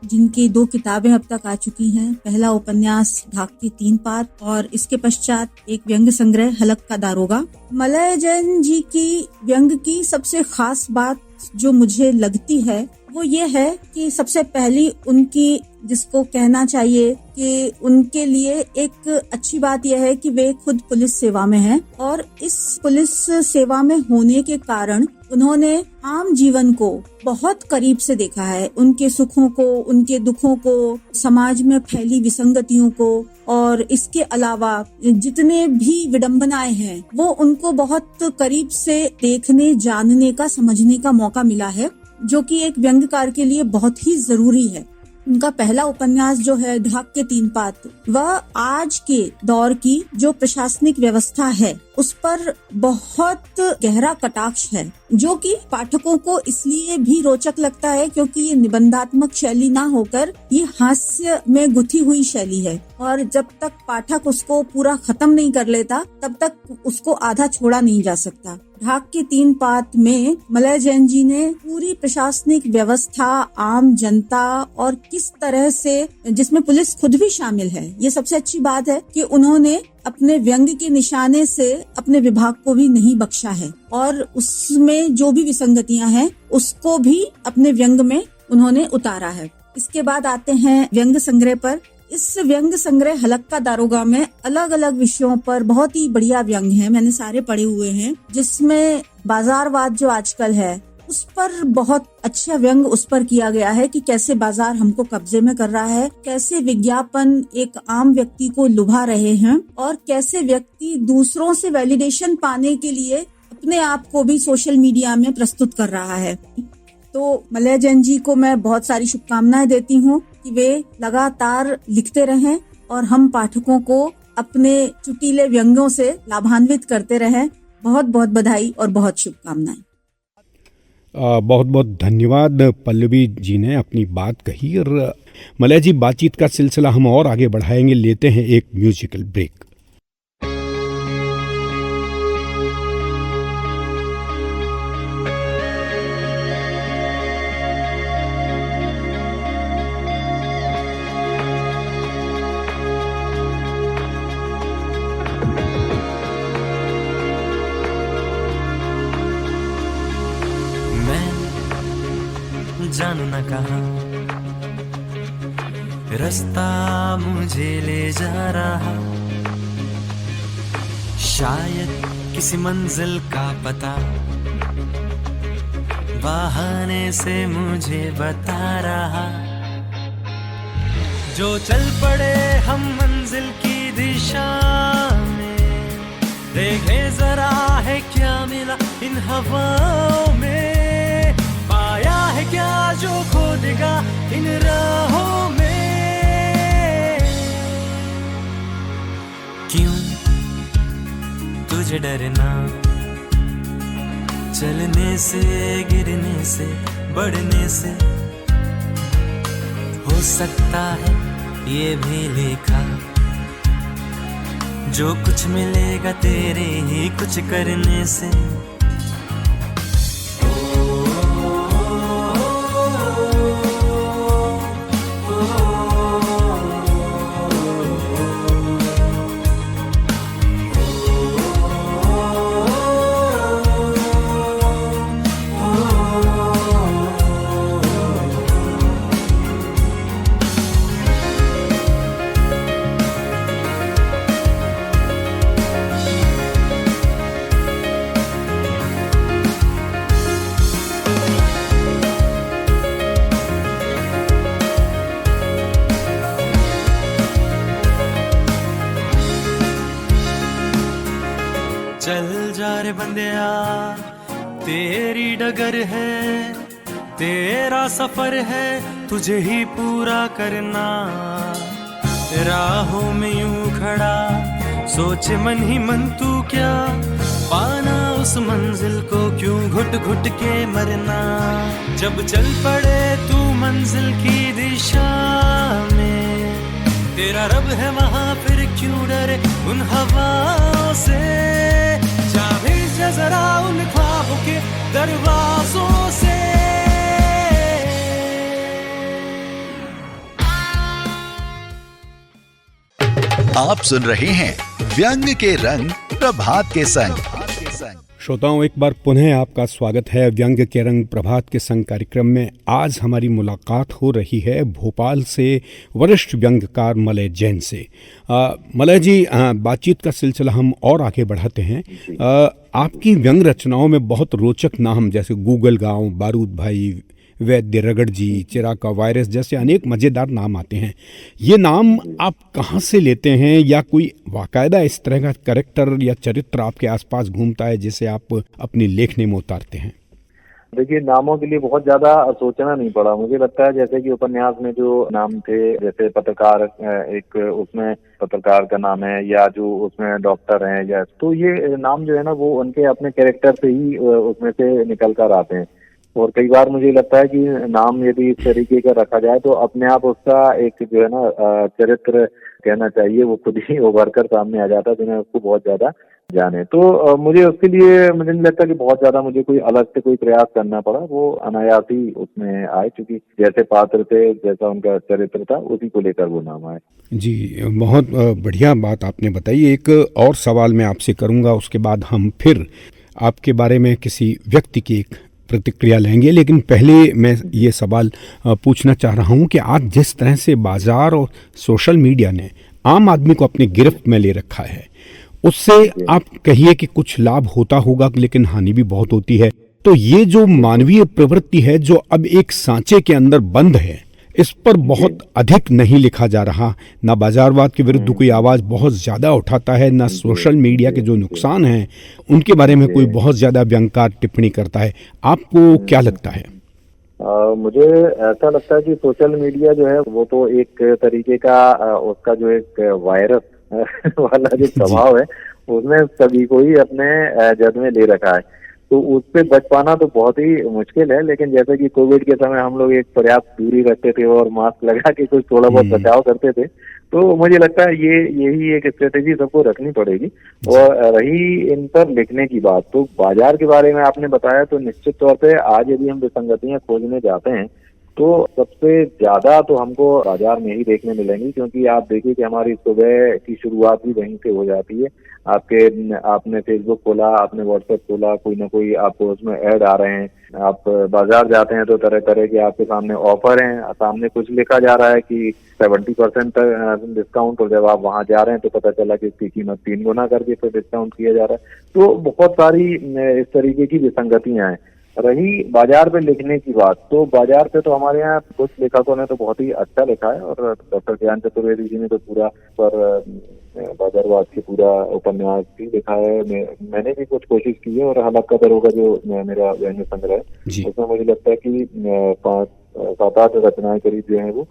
जिनकी 2 किताबें अब तक आ चुकी हैं। पहला उपन्यास ढाक के 3 पात और इसके पश्चात एक व्यंग संग्रह हलक का दारोगा। मलय जैन जी की व्यंग की सबसे खास बात जो मुझे लगती है वो ये है कि सबसे पहली उनकी जिसको कहना चाहिए कि उनके लिए एक अच्छी बात यह है कि वे खुद पुलिस सेवा में हैं और इस पुलिस सेवा में होने के कारण उन्होंने आम जीवन को बहुत करीब से देखा है, उनके सुखों को, उनके दुखों को, समाज में फैली विसंगतियों को और इसके अलावा जितने भी विडंबनाएं हैं वो उनको बहुत करीब से देखने, जानने का, समझने का मौका मिला है, जो कि एक व्यंग्यकार के लिए बहुत ही जरूरी है। उनका पहला उपन्यास जो है ढाक के 3 पात, वह आज के दौर की जो प्रशासनिक व्यवस्था है उस पर बहुत गहरा कटाक्ष है, जो कि पाठकों को इसलिए भी रोचक लगता है क्योंकि ये निबंधात्मक शैली ना होकर ये हास्य में गुथी हुई शैली है और जब तक पाठक उसको पूरा खत्म नहीं कर लेता तब तक उसको आधा छोड़ा नहीं जा सकता। ढाक के 3 पात में मलय जैन जी ने पूरी प्रशासनिक व्यवस्था, आम जनता और किस तरह से, जिसमें पुलिस खुद भी शामिल है, ये सबसे अच्छी बात है कि उन्होंने अपने व्यंग के निशाने से अपने विभाग को भी नहीं बख्शा है और उसमें जो भी विसंगतियां हैं उसको भी अपने व्यंग में उन्होंने उतारा है। इसके बाद आते हैं व्यंग संग्रह पर। इस व्यंग संग्रह हलक का दारोगा में अलग अलग विषयों पर बहुत ही बढ़िया व्यंग हैं, मैंने सारे पढ़े हुए हैं, जिसमें बाजारवाद जो आजकल है उस पर बहुत अच्छा व्यंग उस पर किया गया है कि कैसे बाजार हमको कब्जे में कर रहा है, कैसे विज्ञापन एक आम व्यक्ति को लुभा रहे हैं और कैसे व्यक्ति दूसरों से वैलिडेशन पाने के लिए अपने आप को भी सोशल मीडिया में प्रस्तुत कर रहा है। तो मलय जैन जी को मैं बहुत सारी शुभकामनाएं देती हूँ कि वे लगातार लिखते रहें और हम पाठकों को अपने चुटीले व्यंग्यों से लाभान्वित करते रहें। बहुत बहुत बधाई और बहुत शुभकामनाएं। बहुत बहुत धन्यवाद पल्लवी जी ने अपनी बात कही और मलय जी, बातचीत का सिलसिला हम और आगे बढ़ाएंगे। लेते हैं एक म्यूजिकल ब्रेक। जानू न कहा रास्ता मुझे ले जा रहा, शायद किसी मंजिल का पता बहाने से मुझे बता रहा। जो चल पड़े हम मंजिल की दिशा में, देखे जरा है क्या मिला इन हवाओं में, पाया है क्या जो खो देगा इन राहों में। क्यों तुझे डरना, चलने से, गिरने से, बढ़ने से, हो सकता है ये भी लिखा, जो कुछ मिलेगा तेरे ही कुछ करने से। चल जा रे बंदिया तेरी डगर है, तेरा सफर है तुझे ही पूरा करना। राहों में यूं खड़ा सोचे मन ही मन तू क्या पाना उस मंजिल को, क्यों घुट घुट के मरना। जब चल पड़े तू मंजिल की दिशा में, तेरा रब है वहाँ फिर क्यों डरे उन हवाओं से। जा भी जरा उन ख्वाबों के दरवाजों से। आप सुन रहे हैं व्यंग के रंग प्रभात के संग। श्रोताओं, एक बार पुनः आपका स्वागत है व्यंग के रंग प्रभात के संग कार्यक्रम में। आज हमारी मुलाकात हो रही है भोपाल से वरिष्ठ व्यंग्यकार मलय जैन से। मलय जी, बातचीत का सिलसिला हम और आगे बढ़ाते हैं। आपकी व्यंग रचनाओं में बहुत रोचक नाम जैसे गूगल गांव, बारूद भाई, वैद्य रगड़ जी, चिराग का वायरस जैसे अनेक मज़ेदार नाम आते हैं। ये नाम आप कहाँ से लेते हैं, या कोई बाकायदा इस तरह का कैरेक्टर या चरित्र आपके आसपास घूमता है जिसे आप अपनी लेखनी में उतारते हैं? देखिए, नामों के लिए बहुत ज्यादा सोचना नहीं पड़ा। मुझे लगता है जैसे कि उपन्यास में जो नाम थे, जैसे पत्रकार, एक उसमें पत्रकार का नाम है, या जो उसमें डॉक्टर हैं, या तो ये नाम जो है ना वो उनके अपने कैरेक्टर से ही उसमें से निकल कर आते हैं। और कई बार मुझे लगता है कि नाम यदि इस तरीके का रखा जाए तो अपने आप उसका एक जो है ना चरित्र कहना चाहिए, वो खुद ही उभर कर सामने आ जाता है बिना उसको बहुत ज्यादा जाने। तो मुझे उसके लिए मुझे नहीं लगता कि बहुत ज्यादा मुझे कोई अलग से कोई प्रयास करना पड़ा। वो अनायास ही उसमें आए, क्योंकि जैसे पात्र थे, जैसा उनका चरित्र था, उसी को लेकर वो नाम आए। जी, बहुत बढ़िया बात आपने बताई। एक और सवाल मैं आपसे करूँगा, उसके बाद हम फिर आपके बारे में किसी व्यक्ति की एक प्रतिक्रिया लेंगे। लेकिन पहले मैं ये सवाल पूछना चाह रहा हूँ कि आज जिस तरह से बाजार और सोशल मीडिया ने आम आदमी को अपनी गिरफ्त में ले रखा है, उससे आप कहिए कि कुछ लाभ होता होगा लेकिन हानि भी बहुत होती है। तो ये जो मानवीय प्रवृत्ति है जो अब एक सांचे के अंदर बंद है, इस पर बहुत अधिक नहीं लिखा जा रहा। ना बाजारवाद के विरुद्ध कोई आवाज़ बहुत ज़्यादा उठाता है, ना सोशल मीडिया के जो नुकसान हैं उनके बारे में कोई बहुत ज़्यादा व्यंग्यकार टिप्पणी करता है। आपको क्या लगता है? मुझे ऐसा लगता है कि सोशल मीडिया जो है वो तो एक तरीके का उसका जो एक वायरस वाला जो स्वभाव है उसने सभी को ही अपने जद में ले रखा है। तो उससे बच पाना तो बहुत ही मुश्किल है। लेकिन जैसे कि कोविड के समय हम लोग एक पर्याप्त दूरी रखते थे और मास्क लगा के कुछ थोड़ा बहुत बचाव करते थे, तो मुझे लगता है यही एक स्ट्रेटेजी सबको रखनी पड़ेगी। और रही इन पर लिखने की बात, तो बाजार के बारे में आपने बताया, तो निश्चित तौर पे आज यदि हम विसंगतियां खोजने जाते हैं तो सबसे ज्यादा तो हमको बाजार में ही देखने मिलेंगी। क्योंकि आप देखिए कि हमारी सुबह की शुरुआत भी वहीं से हो जाती है। आपने फेसबुक खोला, आपने व्हाट्सएप खोला, कोई ना कोई आपको उसमें ऐड आ रहे हैं। आप बाजार जाते हैं तो तरह तरह के आपके सामने ऑफर हैं, सामने कुछ लिखा जा रहा है कि 70% डिस्काउंट, और जब आप वहां जा रहे हैं तो पता चला कि इसकी कीमत 3 गुना करके फिर डिस्काउंट किया जा रहा है। तो बहुत सारी इस तरीके की विसंगतियां हैं। रही बाजार पे लिखने की बात, तो बाजार पे तो हमारे यहाँ कुछ लेखकों ने तो बहुत ही अच्छा लिखा है, और डॉक्टर ज्ञान चतुर्वेदी जी ने तो पूरा पर बाजारवाद की पूरा उपन्यास भी लिखा है। मैंने भी कुछ कोशिश की है, और हलक का दरोगा जो मेरा व्यंग्य संग्रह है उसमें मुझे लगता है कि 5-7-8 रचनाएं करीब जो है वो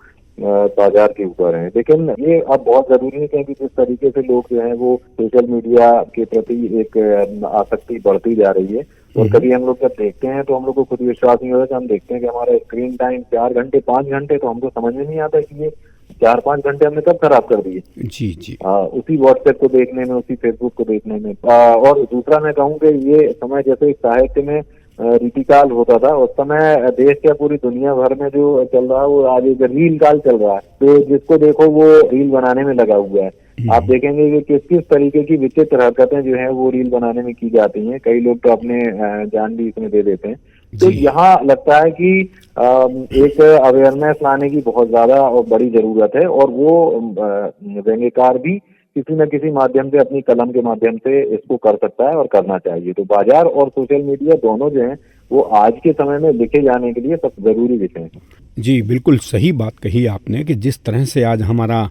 बाजार के ऊपर हैं। लेकिन ये अब बहुत जरूरी है क्योंकि जिस तरीके से लोग जो हैं वो सोशल मीडिया के प्रति एक आसक्ति बढ़ती जा रही है, और कभी हम लोग जब देखते हैं तो हम लोग को खुद विश्वास नहीं होता कि हम देखते हैं कि हमारा स्क्रीन टाइम 4 घंटे 5 घंटे, तो हमको समझ में नहीं आता कि ये 4-5 घंटे हमने कब खराब कर दिए। जी जी, उसी व्हाट्सएप को देखने में, उसी फेसबुक को देखने में। और दूसरा मैं कहूँ कि ये समय जैसे साहित्य में रीतिकाल होता था, उस समय देश या पूरी दुनिया भर में जो चल रहा है वो आज एक रील काल चल रहा है। तो जिसको देखो वो रील बनाने में लगा हुआ है। आप देखेंगे कि किस किस तरीके की विचित्र हरकतें जो है वो रील बनाने में की जाती हैं। कई लोग तो अपने जान भी इसमें दे देते हैं। तो यहाँ लगता है कि एक अवेयरनेस लाने की बहुत ज्यादा और बड़ी जरूरत है, और वो व्यंग्यकार भी किसी न किसी माध्यम से, अपनी कलम के माध्यम से इसको कर सकता है और करना चाहिए। तो बाजार और सोशल मीडिया दोनों जो हैं वो आज के समय में लिखे जाने के लिए सब जरूरी विषय हैं। जी, बिल्कुल सही बात कही आपने कि जिस तरह से आज हमारा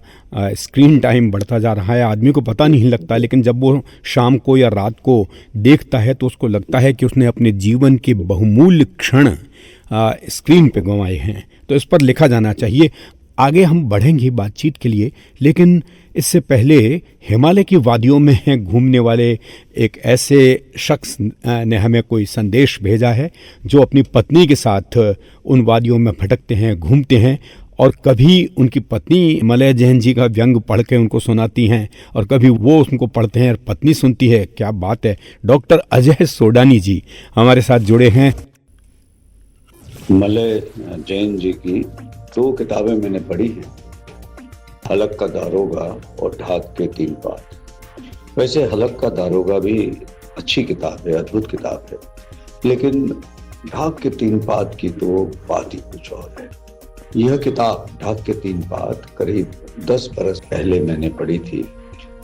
स्क्रीन टाइम बढ़ता जा रहा है, आदमी को पता नहीं लगता, लेकिन जब वो शाम को या रात को देखता है तो उसको लगता है कि उसने अपने जीवन के बहुमूल्य क्षण स्क्रीन पे गंवाए हैं। तो इस पर लिखा जाना चाहिए। आगे हम बढ़ेंगे बातचीत के लिए, लेकिन इससे पहले हिमालय की वादियों में घूमने वाले एक ऐसे शख्स ने हमें कोई संदेश भेजा है जो अपनी पत्नी के साथ उन वादियों में भटकते हैं, घूमते हैं, और कभी उनकी पत्नी मलय जैन जी का व्यंग पढ़ के उनको सुनाती हैं, और कभी वो उनको पढ़ते हैं और पत्नी सुनती है। क्या बात है! डॉक्टर अजय सोडानी जी हमारे साथ जुड़े हैं। मलय जैन जी की 2 किताबें मैंने पढ़ी हैं। हलक का दारोगा और ढाक के 3 पात। वैसे हलक का दारोगा भी अच्छी किताब है, अद्भुत किताब है, लेकिन ढाक के 3 पात की तो बात ही कुछ और है। यह किताब ढाक के 3 पात करीब 10 बरस पहले मैंने पढ़ी थी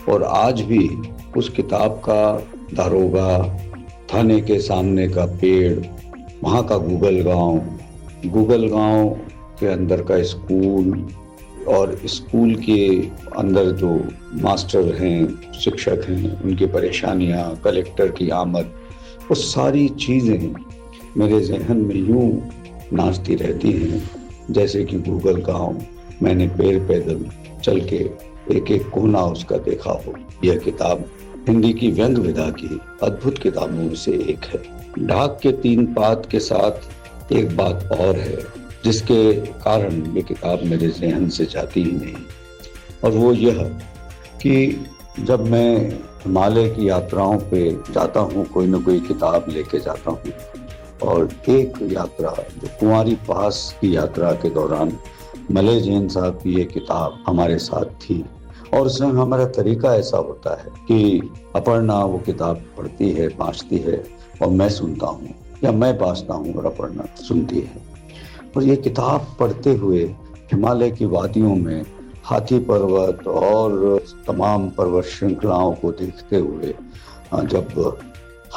और आज भी उस किताब का दारोगा, थाने के सामने का पेड़, वहाँ का गूगल गांव के अंदर का स्कूल और स्कूल के अंदर जो मास्टर हैं, शिक्षक हैं, उनकी परेशानियाँ, कलेक्टर की आमद, वो सारी चीज़ें मेरे जहन में यूं नाचती रहती हैं जैसे कि गूगल गांव मैंने पैदल चल के एक एक कोना उसका देखा हो। यह किताब हिंदी की व्यंग विधा की अद्भुत किताबों में से एक है। ढाक के 3 पात के साथ एक बात और है जिसके कारण ये किताब मेरे जहन से जाती ही नहीं, और वो यह कि जब मैं हिमालय की यात्राओं पे जाता हूँ, कोई न कोई किताब लेके जाता हूँ, और एक यात्रा जो कुंवारी पास की यात्रा के दौरान मलय जैन साहब की ये किताब हमारे साथ थी, और उसमें हमारा तरीका ऐसा होता है कि अपर्णा वो किताब पढ़ती है, बाँचती है और मैं सुनता हूँ, या मैं बाँचता हूँ और अपर्णा सुनती है। और ये किताब पढ़ते हुए हिमालय की वादियों में हाथी पर्वत और तमाम पर्वत श्रृंखलाओं को देखते हुए जब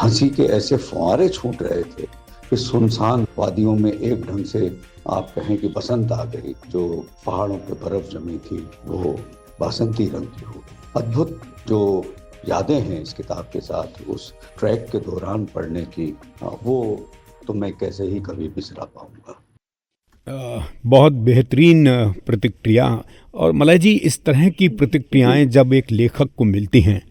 हंसी के ऐसे फुहारे छूट रहे थे कि सुनसान वादियों में एक ढंग से आप कहें कि बसंत आ गई, जो पहाड़ों पे बर्फ जमी थी वो बसंती रंग की हो। अद्भुत जो यादें हैं इस किताब के साथ उस ट्रैक के दौरान पढ़ने की, वो तो मैं कैसे ही कभी बिसरा पाऊंगा। बहुत बेहतरीन प्रतिक्रिया। और मलय जी, इस तरह की प्रतिक्रियाएं जब एक लेखक को मिलती हैं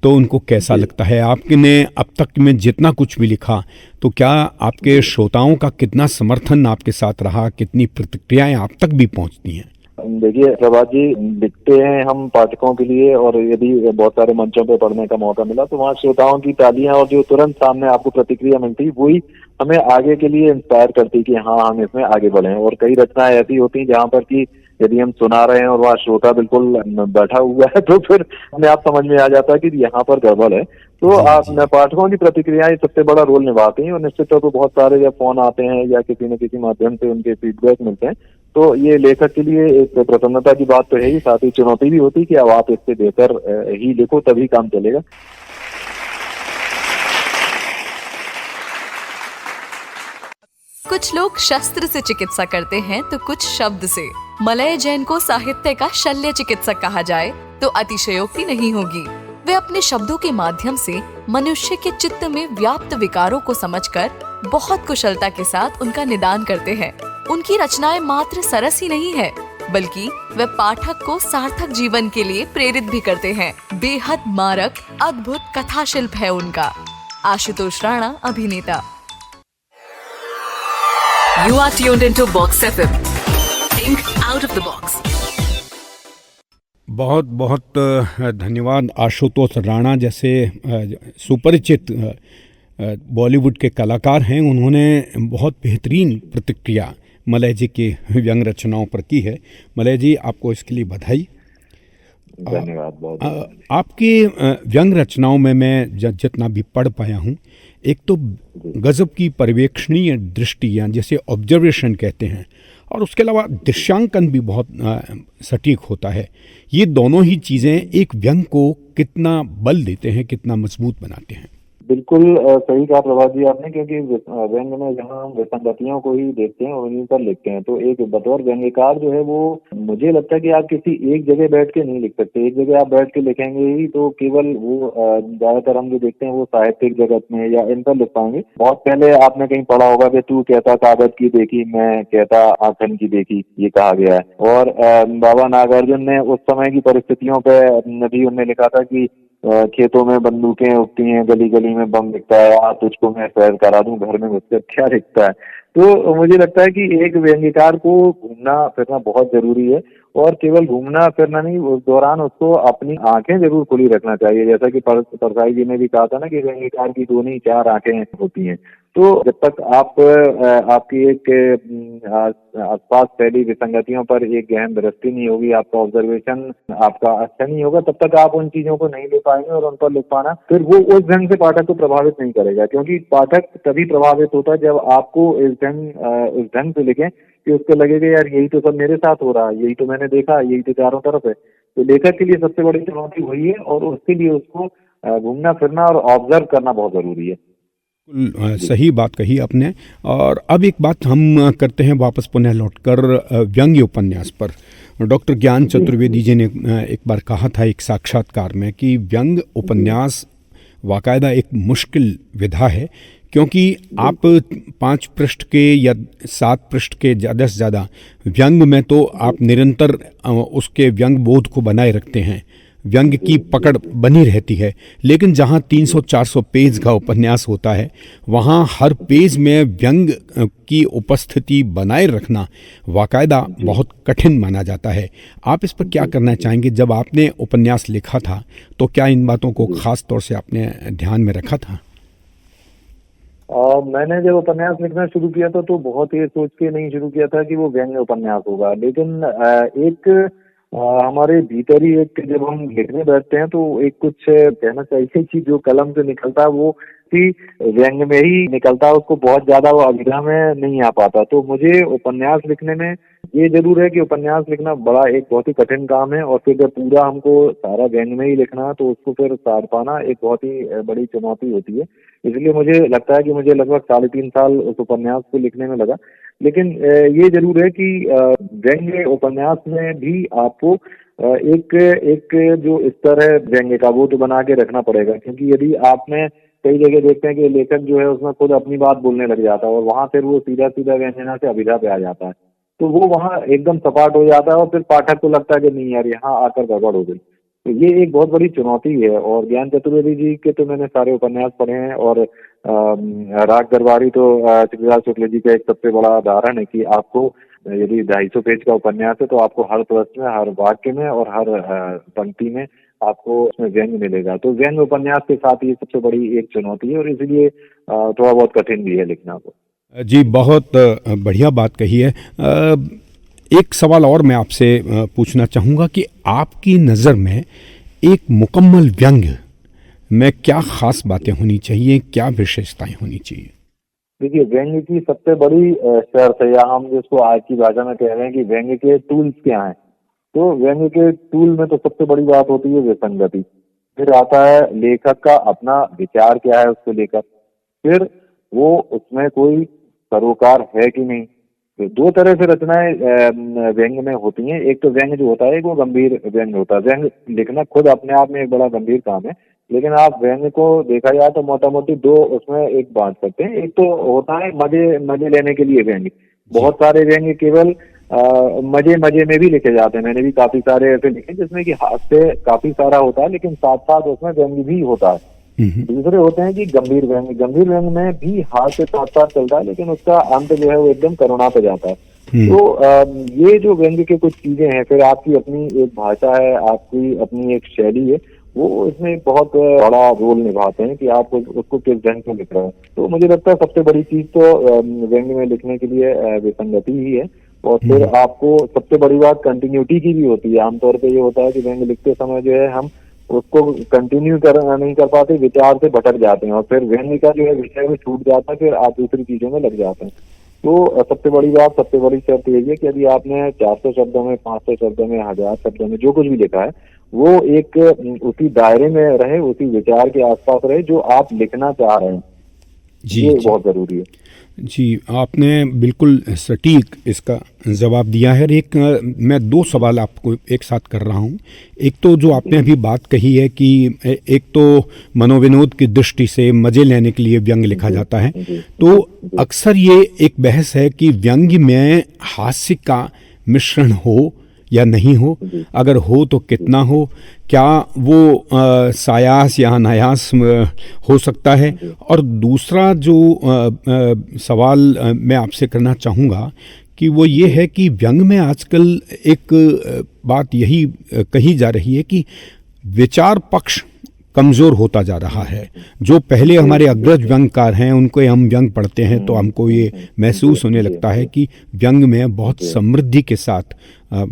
तो उनको कैसा लगता है? आपने अब तक में जितना कुछ भी लिखा, तो क्या आपके श्रोताओं का कितना समर्थन आपके साथ रहा, कितनी प्रतिक्रियाएं आप तक भी पहुंचती हैं? देखिए प्रभात जी, लिखते हैं हम पाठकों के लिए, और यदि बहुत सारे मंचों पे पढ़ने का मौका मिला तो वहाँ श्रोताओं की तालियां और जो तुरंत सामने आपको प्रतिक्रिया मिलती, वही हमें आगे के लिए इंस्पायर करती कि हाँ हम इसमें आगे बढ़े। और कई रचनाएं ऐसी होती हैं जहाँ पर कि यदि हम सुना रहे हैं और वहाँ श्रोता बिल्कुल बैठा हुआ है तो फिर हमें आप समझ में आ जाता है कि यहाँ पर गड़बड़ है। तो आप पाठकों की प्रतिक्रियाएं सबसे बड़ा रोल निभाती हैं, और निश्चित तौर पर बहुत सारे जब फोन आते हैं या किसी न किसी माध्यम से उनके फीडबैक मिलते हैं तो ये लेखक के लिए एक प्रसन्नता की बात तो है ही, साथ ही चुनौती भी होती है कि अब आप इससे बेहतर ही लिखो तभी काम चलेगा। कुछ लोग शस्त्र से चिकित्सा करते हैं तो कुछ शब्द से। मलय जैन को साहित्य का शल्य चिकित्सक कहा जाए तो अतिशयोक्ति नहीं होगी। वे अपने शब्दों के माध्यम से मनुष्य के चित्त में व्याप्त विकारों को समझकर बहुत कुशलता के साथ उनका निदान करते हैं। उनकी रचनाएं मात्र सरस ही नहीं है, बल्कि वे पाठक को सार्थक जीवन के लिए प्रेरित भी करते हैं। बेहद मारक अद्भुत कथा शिल्प है उनका। आशुतोष राणा, अभिनेता। You are tuned into Box FM. Think out of the box. बहुत बहुत धन्यवाद आशुतोष राणा जैसे सुपरिचित बॉलीवुड के कलाकार हैं। उन्होंने बहुत बेहतरीन प्रतिक्रिया मलय जी की व्यंग रचनाओं पर की है। मलय जी, आपको इसके लिए बधाई। धन्यवाद। बहुत आपकी व्यंग रचनाओं में मैं जितना भी पढ़ पाया हूँ, एक तो गजब की पर्यवेक्षणीय दृष्टियाँ जैसे ऑब्जर्वेशन कहते हैं, और उसके अलावा दृश्यांकन भी बहुत सटीक होता है। ये दोनों ही चीज़ें एक व्यंग को कितना बल देते हैं, कितना मजबूत बनाते हैं। बिल्कुल सही कहा प्रभात जी आपने, क्योंकि व्यंग में जहाँ हम विसंगतियों को ही देखते हैं और उन्हीं पर लिखते हैं, तो एक बतौर व्यंग्यकार जो है वो मुझे लगता है कि आप किसी एक जगह बैठ के नहीं लिख सकते। एक जगह आप बैठ के लिखेंगे ही तो केवल वो ज्यादातर हम जो देखते हैं वो साहित्यिक जगत में या इन पर लिख पाएंगे। बहुत पहले आपने कहीं पढ़ा होगा कि तू कहता कागज की देखी, मैं कहता आंखन की देखी, ये कहा गया है। और बाबा नागार्जुन ने उस समय की परिस्थितियों पर भी उन्होंने लिखा था कि खेतों में बंदूकें उगती हैं, गली गली में बम दिखता है, तुझको मैं सैर करा दूं, घर में घुसकर क्या दिखता है। तो मुझे लगता है कि एक व्यंग्यकार को घूमना फिरना बहुत जरूरी है, और केवल घूमना फिरना नहीं, उस दौरान उसको अपनी आंखें जरूर खुली रखना चाहिए। जैसा कि परसाई जी ने भी कहा था ना कि व्यंग्यकार की 2 नहीं 4 आंखें होती हैं। तो जब तक आप आपकी एक आसपास फैली विसंगतियों पर एक गहन दृष्टि नहीं होगी, आपका ऑब्जर्वेशन आपका अच्छा नहीं होगा, तब तक आप उन चीजों को नहीं ले पाएंगे, और उन पर लिख पाना फिर वो उस ढंग से पाठक को प्रभावित नहीं करेगा। क्योंकि पाठक तभी प्रभावित होता है जब आपको इस ढंग से लिखें कि उसको लगेगा यार यही तो सब मेरे साथ हो रहा है, यही तो मैंने देखा, यही तो चारों तरफ है। तो लेखक के लिए सबसे बड़ी चुनौती वही है, और उसके लिए उसको घूमना फिरना और ऑब्जर्व करना बहुत जरूरी है। सही बात कही आपने। और अब एक बात हम करते हैं वापस पुनः लौटकर व्यंग्य उपन्यास पर। डॉक्टर ज्ञान चतुर्वेदी जी ने एक बार कहा था एक साक्षात्कार में कि व्यंग्य उपन्यास वाकायदा एक मुश्किल विधा है, क्योंकि आप 5 पृष्ठ के या 7 पृष्ठ के ज़्यादा से ज़्यादा व्यंग में तो आप निरंतर उसके व्यंग बोध को बनाए रखते हैं, व्यंग की पकड़ बनी रहती है। लेकिन जहाँ 300-400 पेज का उपन्यास होता है, वहाँ हर पेज में व्यंग की उपस्थिति बनाए रखना वाकायदा बहुत कठिन माना जाता है। आप इस पर क्या करना चाहेंगे? जब आपने उपन्यास लिखा था तो क्या इन बातों को खास तौर से आपने ध्यान में रखा था? मैंने जब उपन्यास लिखना शुरू किया था तो बहुत ये सोच के नहीं शुरू किया था कि वो व्यंग्य उपन्यास होगा। लेकिन एक हमारे भीतर ही एक, जब हम लिखने बैठते हैं तो एक कुछ कहना चाहिए कि जो कलम से निकलता है वो कि व्यंग में ही निकलता है, उसको बहुत ज्यादा वो अभिधा में नहीं आ पाता। तो मुझे उपन्यास लिखने में ये जरूर है कि उपन्यास लिखना बड़ा एक बहुत ही कठिन काम है, और फिर जब पूरा हमको सारा व्यंग में ही लिखना है तो उसको फिर सार पाना एक बहुत ही बड़ी चुनौती होती है। इसलिए मुझे लगता है कि मुझे लगभग 3.5 साल उस उपन्यास को लिखने में लगा। लेकिन ये जरूर है कि व्यंग्य उपन्यास में भी आपको एक जो स्तर है व्यंग्य का वो तो बना के रखना पड़ेगा। क्योंकि यदि आपने कई जगह देखते हैं कि लेखक जो है उसमें खुद अपनी बात बोलने लग जाता है, और वहां फिर वो सीधा सीधा व्यंजना से अभिधा पे आ जाता है, तो वो वहाँ एकदम सपाट हो जाता है, और फिर पाठक को लगता है कि नहीं यार यहाँ आकर गड़बड़ हो गई। तो ये एक बहुत बड़ी चुनौती है। और ज्ञान चतुर्वेदी जी के तो मैंने सारे उपन्यास पढ़े हैं, और राग दरबारी तो शिवराज शुक्ल जी का एक सबसे बड़ा उदाहरण है कि आपको यदि 250 पेज का उपन्यास है तो आपको हर प्रश्न में, हर वाक्य में और हर पंक्ति में आपको उसमें व्यंग मिलेगा। तो व्यंग उपन्यास के साथ ये सबसे बड़ी एक चुनौती है, और इसलिए थोड़ा बहुत कठिन भी है लिखना को। जी, बहुत बढ़िया बात कही है। एक सवाल और मैं आपसे पूछना चाहूँगा कि आपकी नज़र में एक मुकम्मल व्यंग में क्या खास बातें होनी चाहिए, क्या विशेषताएं होनी चाहिए? देखिए, व्यंग्य की सबसे बड़ी शर्त है, या हम जिसको आज की भाषा में कह रहे हैं कि व्यंग्य के टूल्स क्या हैं, तो व्यंग्य के टूल में तो सबसे बड़ी बात होती है विसंगति। फिर आता है लेखक का अपना विचार क्या है उसको लेकर, फिर वो उसमें कोई सरोकार है कि नहीं। तो 2 तरह से रचनाएं व्यंग्य में होती हैं। एक तो व्यंग्य जो होता है वो गंभीर व्यंग्य होता है। व्यंग्य लिखना खुद अपने आप में एक बड़ा गंभीर काम है, लेकिन आप व्यंग्य को देखा जाए तो मोटा मोटी 2 उसमें एक बात करते हैं। एक तो होता है मजे लेने के लिए व्यंग्य। बहुत सारे व्यंग्य केवल मजे में भी लिखे जाते हैं। मैंने भी काफी सारे ऐसे लिखे जिसमें कि हास्य काफी सारा होता है, लेकिन साथ साथ उसमें व्यंग्य भी होता है। दूसरे होते हैं कि गंभीर व्यंग्य। गंभीर व्यंग्य में भी हास्य साथ साथ चलता है, लेकिन उसका अंत जो है वो एकदम करुणा पे जाता है। तो ये जो व्यंग्य के कुछ चीजें हैं, फिर आपकी अपनी एक भाषा है, आपकी अपनी एक शैली है, वो इसमें बहुत बड़ा रोल निभाते हैं कि आप उसको किस ढंग से लिख रहे हैं। तो मुझे लगता है सबसे बड़ी चीज तो व्यंग्य में लिखने के लिए विसंगति ही है। और फिर आपको सबसे बड़ी बात कंटिन्यूटी की भी होती है। आमतौर पे ये होता है कि व्यंग्य लिखते समय जो है हम उसको कंटिन्यू नहीं कर पाते, विचार से भटक जाते हैं, और फिर व्यंग्य का जो है विषय वो छूट जाता है, फिर आप दूसरी चीजों में लग जाते हैं। तो सबसे बड़ी बात, सबसे बड़ी शर्त यही है कि यदि आपने 400 शब्दों में, 500 शब्दों में, 1000 शब्दों में जो कुछ भी लिखा है वो एक उसी दायरे में रहे, उसी विचार के आसपास रहे जो आप लिखना चाह रहे हैं। ये बहुत जरूरी है। जी, आपने बिल्कुल सटीक इसका जवाब दिया है। एक मैं 2 सवाल आपको एक साथ कर रहा हूँ। एक तो जो आपने अभी बात कही है कि एक तो मनोविनोद की दृष्टि से मजे लेने के लिए व्यंग्य लिखा जाता है, तो अक्सर ये एक बहस है कि व्यंग्य में हास्य का मिश्रण हो या नहीं हो, अगर हो तो कितना हो, क्या वो सायास या अनायास हो सकता है। और दूसरा जो सवाल मैं आपसे करना चाहूँगा कि वो ये है कि व्यंग में आजकल एक बात यही कही जा रही है कि विचार पक्ष कमज़ोर होता जा रहा है। जो पहले हमारे अग्रज व्यंगकार हैं उनको हम व्यंग पढ़ते हैं तो हमको ये महसूस होने लगता है कि व्यंग में बहुत समृद्धि के साथ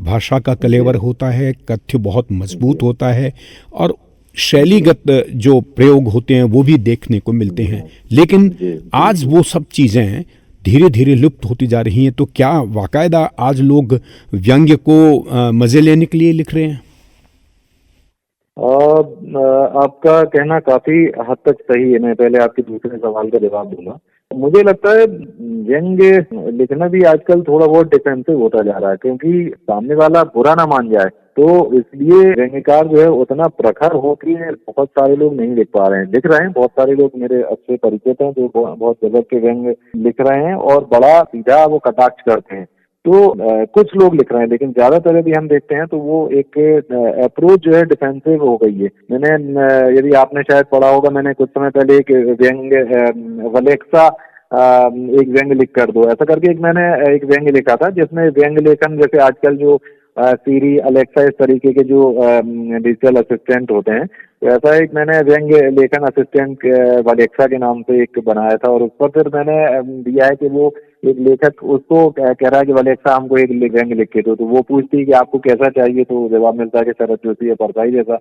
भाषा का कलेवर होता है, कथ्य बहुत मजबूत होता है और शैलीगत जो प्रयोग होते हैं वो भी देखने को मिलते हैं। लेकिन आज वो सब चीज़ें धीरे धीरे लुप्त होती जा रही हैं। तो क्या वाकायदा आज लोग व्यंग्य को मज़े लेने के लिए लिख रहे हैं? आपका कहना काफी हद तक सही है। मैं पहले आपके दूसरे सवाल का जवाब दूंगा। मुझे लगता है व्यंग लिखना भी आजकल थोड़ा बहुत डिफेंसिव होता जा रहा है, क्योंकि सामने वाला बुरा ना मान जाए, तो इसलिए व्यंग्यकार जो है उतना प्रखर हो कि बहुत सारे लोग नहीं लिख पा रहे हैं। लिख रहे हैं, बहुत सारे लोग मेरे अच्छे परिचित हैं जो बहुत गजब के व्यंग लिख रहे हैं और बड़ा सीधा वो कटाक्ष करते हैं। तो कुछ लोग लिख रहे हैं, लेकिन ज्यादातर यदि हम देखते हैं तो वो एक अप्रोच जो है डिफेंसिव हो गई है। मैंने यदि आपने शायद पढ़ा होगा, मैंने कुछ समय पहले एक व्यंग वलेक्सा एक व्यंग लिख कर दो ऐसा करके मैंने एक व्यंग लिखा था, जिसमें व्यंग लेखन जैसे आजकल जो सीरी, अलेक्सा इस तरीके के जो डिजिटल असिस्टेंट होते हैं, तो ऐसा एक मैंने व्यंग लेखन असिस्टेंट वलेक्सा के नाम से एक बनाया था और उस पर फिर मैंने दिया है कि वो एक लेखक उसको कह रहा है कि वलेक्सा हमको एक व्यंग लिख के दो, तो वो पूछती है कि आपको कैसा चाहिए, तो जवाब मिलता है कि शरद जोशी या परसाई जैसा।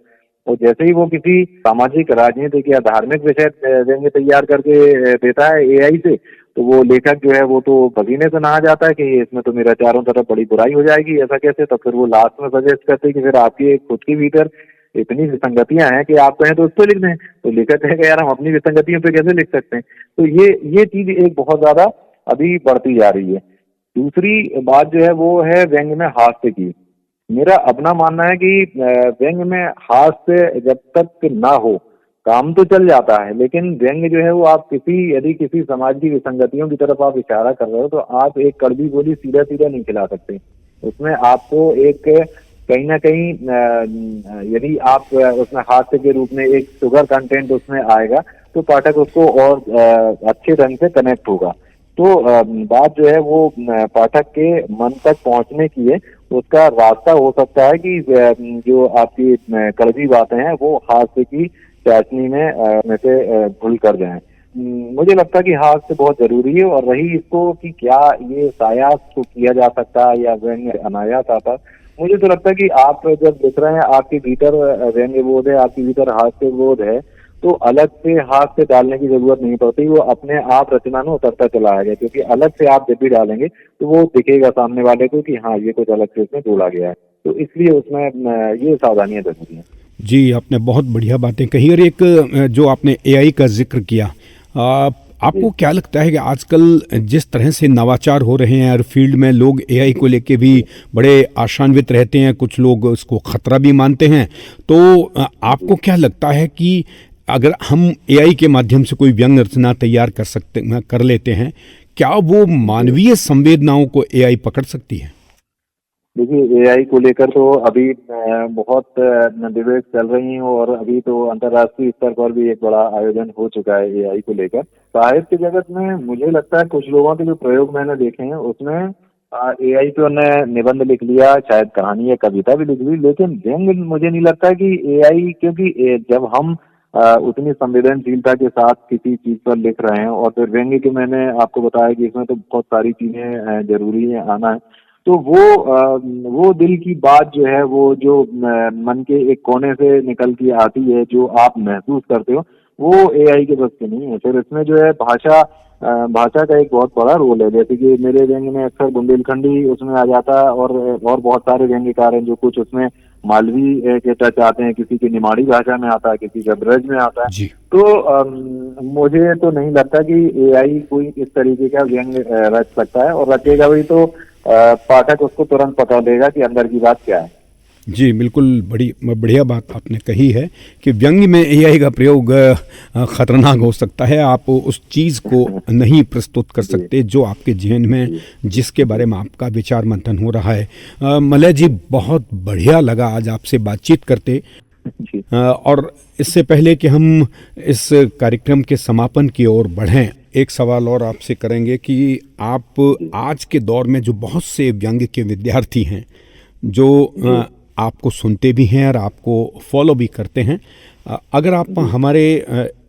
और जैसे ही वो किसी सामाजिक, राजनीतिक या धार्मिक विषय व्यंग तैयार करके देता है एआई से, तो वो लेखक जो है वो तो पसीने से नहा जाता है कि इसमें तो मेरा चारों तरफ बड़ी बुराई हो जाएगी, ऐसा कैसे। तो फिर वो लास्ट में सजेस्ट करते हैं कि फिर आपकी खुद की भीतर इतनी विसंगतियां हैं कि आप कहें तो उस पर लिख दें। तो लेखक कहेगा यार हम अपनी विसंगतियों पे कैसे लिख सकते हैं। तो ये चीज एक बहुत ज्यादा अभी बढ़ती जा रही है। दूसरी बात जो है वो है व्यंग में हास्य की। मेरा अपना मानना है कि व्यंग में हास्य जब तक ना हो काम तो चल जाता है, लेकिन व्यंग जो है वो आप यदि किसी समाज की विसंगतियों की तरफ आप इशारा कर रहे हो तो आप एक कड़वी गोली सीधा सीधा नहीं खिला सकते। उसमें आपको एक कहीं ना कहीं यदि आप उसमें हास्य के रूप में एक शुगर कंटेंट उसमें आएगा तो पाठक उसको और अच्छे ढंग से कनेक्ट होगा। तो बात जो है वो पाठक के मन तक पहुंचने की है, उसका रास्ता हो सकता है कि जो आपकी कड़वी बातें हैं वो हास्य की चाशनी में से भूल कर जाएं। मुझे लगता है कि हास्य बहुत जरूरी है। और रही इसको कि क्या ये सायास को किया जा सकता है या व्यंग अनायास आता है, मुझे तो लगता है कि आप जब लिख रहे हैं आपके भीतर व्यंग्य बोध है, आपके भीतर हास्य बोध है, तो अलग से हास्य डालने की जरूरत नहीं पड़ती, वो अपने आप रचना में उतरता चला आएगा। क्योंकि अलग से आप जब भी डालेंगे तो वो दिखेगा सामने वाले को कि हाँ ये कुछ अलग से उसमें जोड़ा गया है। तो इसलिए उसमें ये सावधानियां जरूरी हैं। जी, आपने बहुत बढ़िया बातें कही। और एक जो आपने एआई का जिक्र किया, आपको क्या लगता है कि आजकल जिस तरह से नवाचार हो रहे हैं हर फील्ड में, लोग एआई को लेके भी बड़े आशान्वित रहते हैं, कुछ लोग उसको खतरा भी मानते हैं, तो आपको क्या लगता है कि अगर हम एआई के माध्यम से कोई व्यंग रचना तैयार कर लेते हैं, क्या वो मानवीय संवेदनाओं को एआई पकड़ सकती है? देखिए, एआई को लेकर तो अभी बहुत डिबेट चल रही हैं और अभी तो अंतर्राष्ट्रीय स्तर पर भी एक बड़ा आयोजन हो चुका है एआई को लेकर। साहित्य जगत में मुझे लगता है कुछ लोगों के जो प्रयोग मैंने देखे हैं उसमें एआई पे उन्होंने निबंध लिख लिया, शायद कहानी या कविता भी लिख ली, लेकिन व्यंग मुझे नहीं लगता कि एआई, क्योंकि जब हम उतनी संवेदनशीलता के साथ किसी चीज पर लिख रहे हैं और फिर व्यंग के मैंने आपको बताया कि इसमें तो बहुत सारी चीजें जरूरी है आना है, तो वो दिल की बात जो है वो जो मन के एक कोने से निकल के आती है, जो आप महसूस करते हो, वो एआई के बस की नहीं है। फिर इसमें जो है भाषा का एक बहुत बड़ा रोल है। जैसे कि मेरे व्यंग में अक्सर बुंदेलखंडी उसमें आ जाता है और बहुत सारे व्यंग्यकार हैं जो कुछ उसमें मालवी के टच आते हैं, किसी की निमाड़ी भाषा में आता है, किसी का ब्रज में आता है। तो मुझे तो नहीं लगता कि एआई कोई इस तरीके का व्यंग रच सकता है, और रचेगा भी तो पाठक उसको तुरंत पता देगा कि अंदर की बात क्या है। जी बिल्कुल, बड़ी बढ़िया बात आपने कही है कि व्यंग्य में एआई का प्रयोग खतरनाक हो सकता है। आप उस चीज़ को नहीं प्रस्तुत कर सकते जो आपके जहन में, जिसके बारे में आपका विचार मंथन हो रहा है। मलय जी, बहुत बढ़िया लगा आज आपसे बातचीत करते। और इससे पहले कि हम इस कार्यक्रम के समापन की ओर बढ़ें, एक सवाल और आपसे करेंगे कि आप आज के दौर में जो बहुत से व्यंग्य के विद्यार्थी हैं जो आपको सुनते भी हैं और आपको फॉलो भी करते हैं, अगर आप हमारे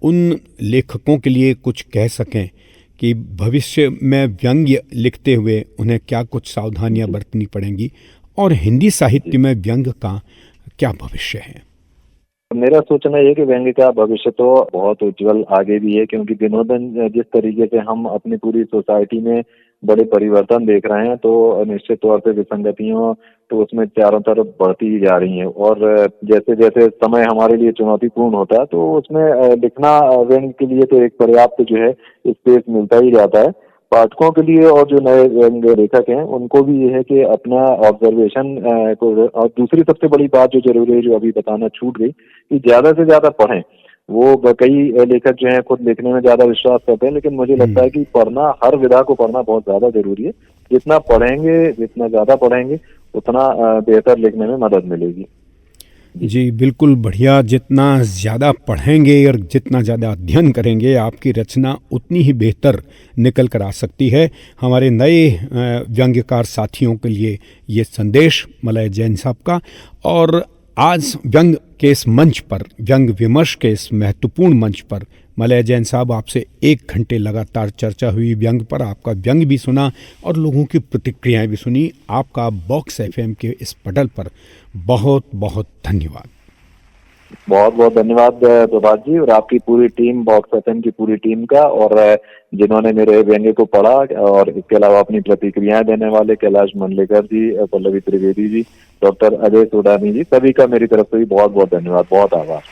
उन लेखकों के लिए कुछ कह सकें कि भविष्य में व्यंग्य लिखते हुए उन्हें क्या कुछ सावधानियां बरतनी पड़ेंगी और हिंदी साहित्य में व्यंग्य का क्या भविष्य है? मेरा सोचना ये कि व्यंग्य का भविष्य तो बहुत उज्जवल आगे भी है, क्योंकि दिनों दिन जिस तरीके से हम अपनी पूरी सोसाइटी में बड़े परिवर्तन देख रहे हैं, तो निश्चित तौर पे विसंगतियों तो उसमें चारों तरफ बढ़ती ही जा रही हैं। और जैसे जैसे समय हमारे लिए चुनौतीपूर्ण होता है, तो उसमें लिखना व्यंग्य के लिए तो एक पर्याप्त जो है स्पेस मिलता ही जाता है। पाठकों के लिए और जो नए व्यंग्य लेखक हैं उनको भी ये है कि अपना ऑब्जर्वेशन को, और दूसरी सबसे बड़ी बात जो जरूरी है, जो अभी बताना छूट गई, कि ज्यादा से ज्यादा पढ़ें। वो कई लेखक जो हैं खुद लिखने में ज्यादा विश्वास करते हैं, लेकिन मुझे लगता है कि पढ़ना, हर विधा को पढ़ना बहुत ज्यादा जरूरी है। जितना पढ़ेंगे, जितना ज्यादा पढ़ेंगे, उतना बेहतर लिखने में मदद मिलेगी। जी बिल्कुल बढ़िया। जितना ज़्यादा पढ़ेंगे और जितना ज़्यादा अध्ययन करेंगे, आपकी रचना उतनी ही बेहतर निकल कर आ सकती है। हमारे नए व्यंग्यकार साथियों के लिए ये संदेश मलय जैन साहब का। और आज व्यंग के इस मंच पर, व्यंग विमर्श के इस महत्वपूर्ण मंच पर मलय जैन साहब, आपसे 1 घंटे लगातार चर्चा हुई व्यंग पर। आपका व्यंग भी सुना और लोगों की प्रतिक्रियाएं भी सुनी। आपका बॉक्स एफएम के इस पटल पर बहुत बहुत धन्यवाद। बहुत बहुत धन्यवाद प्रभात जी, और आपकी पूरी टीम, बॉक्स एफएम की पूरी टीम का, और जिन्होंने मेरे व्यंग्य को पढ़ा, और इसके अलावा अपनी प्रतिक्रियाएं देने वाले कैलाश मंडलेकर जी, पल्लवी त्रिवेदी जी, डॉक्टर अजय सोडानी जी, सभी का मेरी तरफ से भी बहुत बहुत धन्यवाद, बहुत आभार।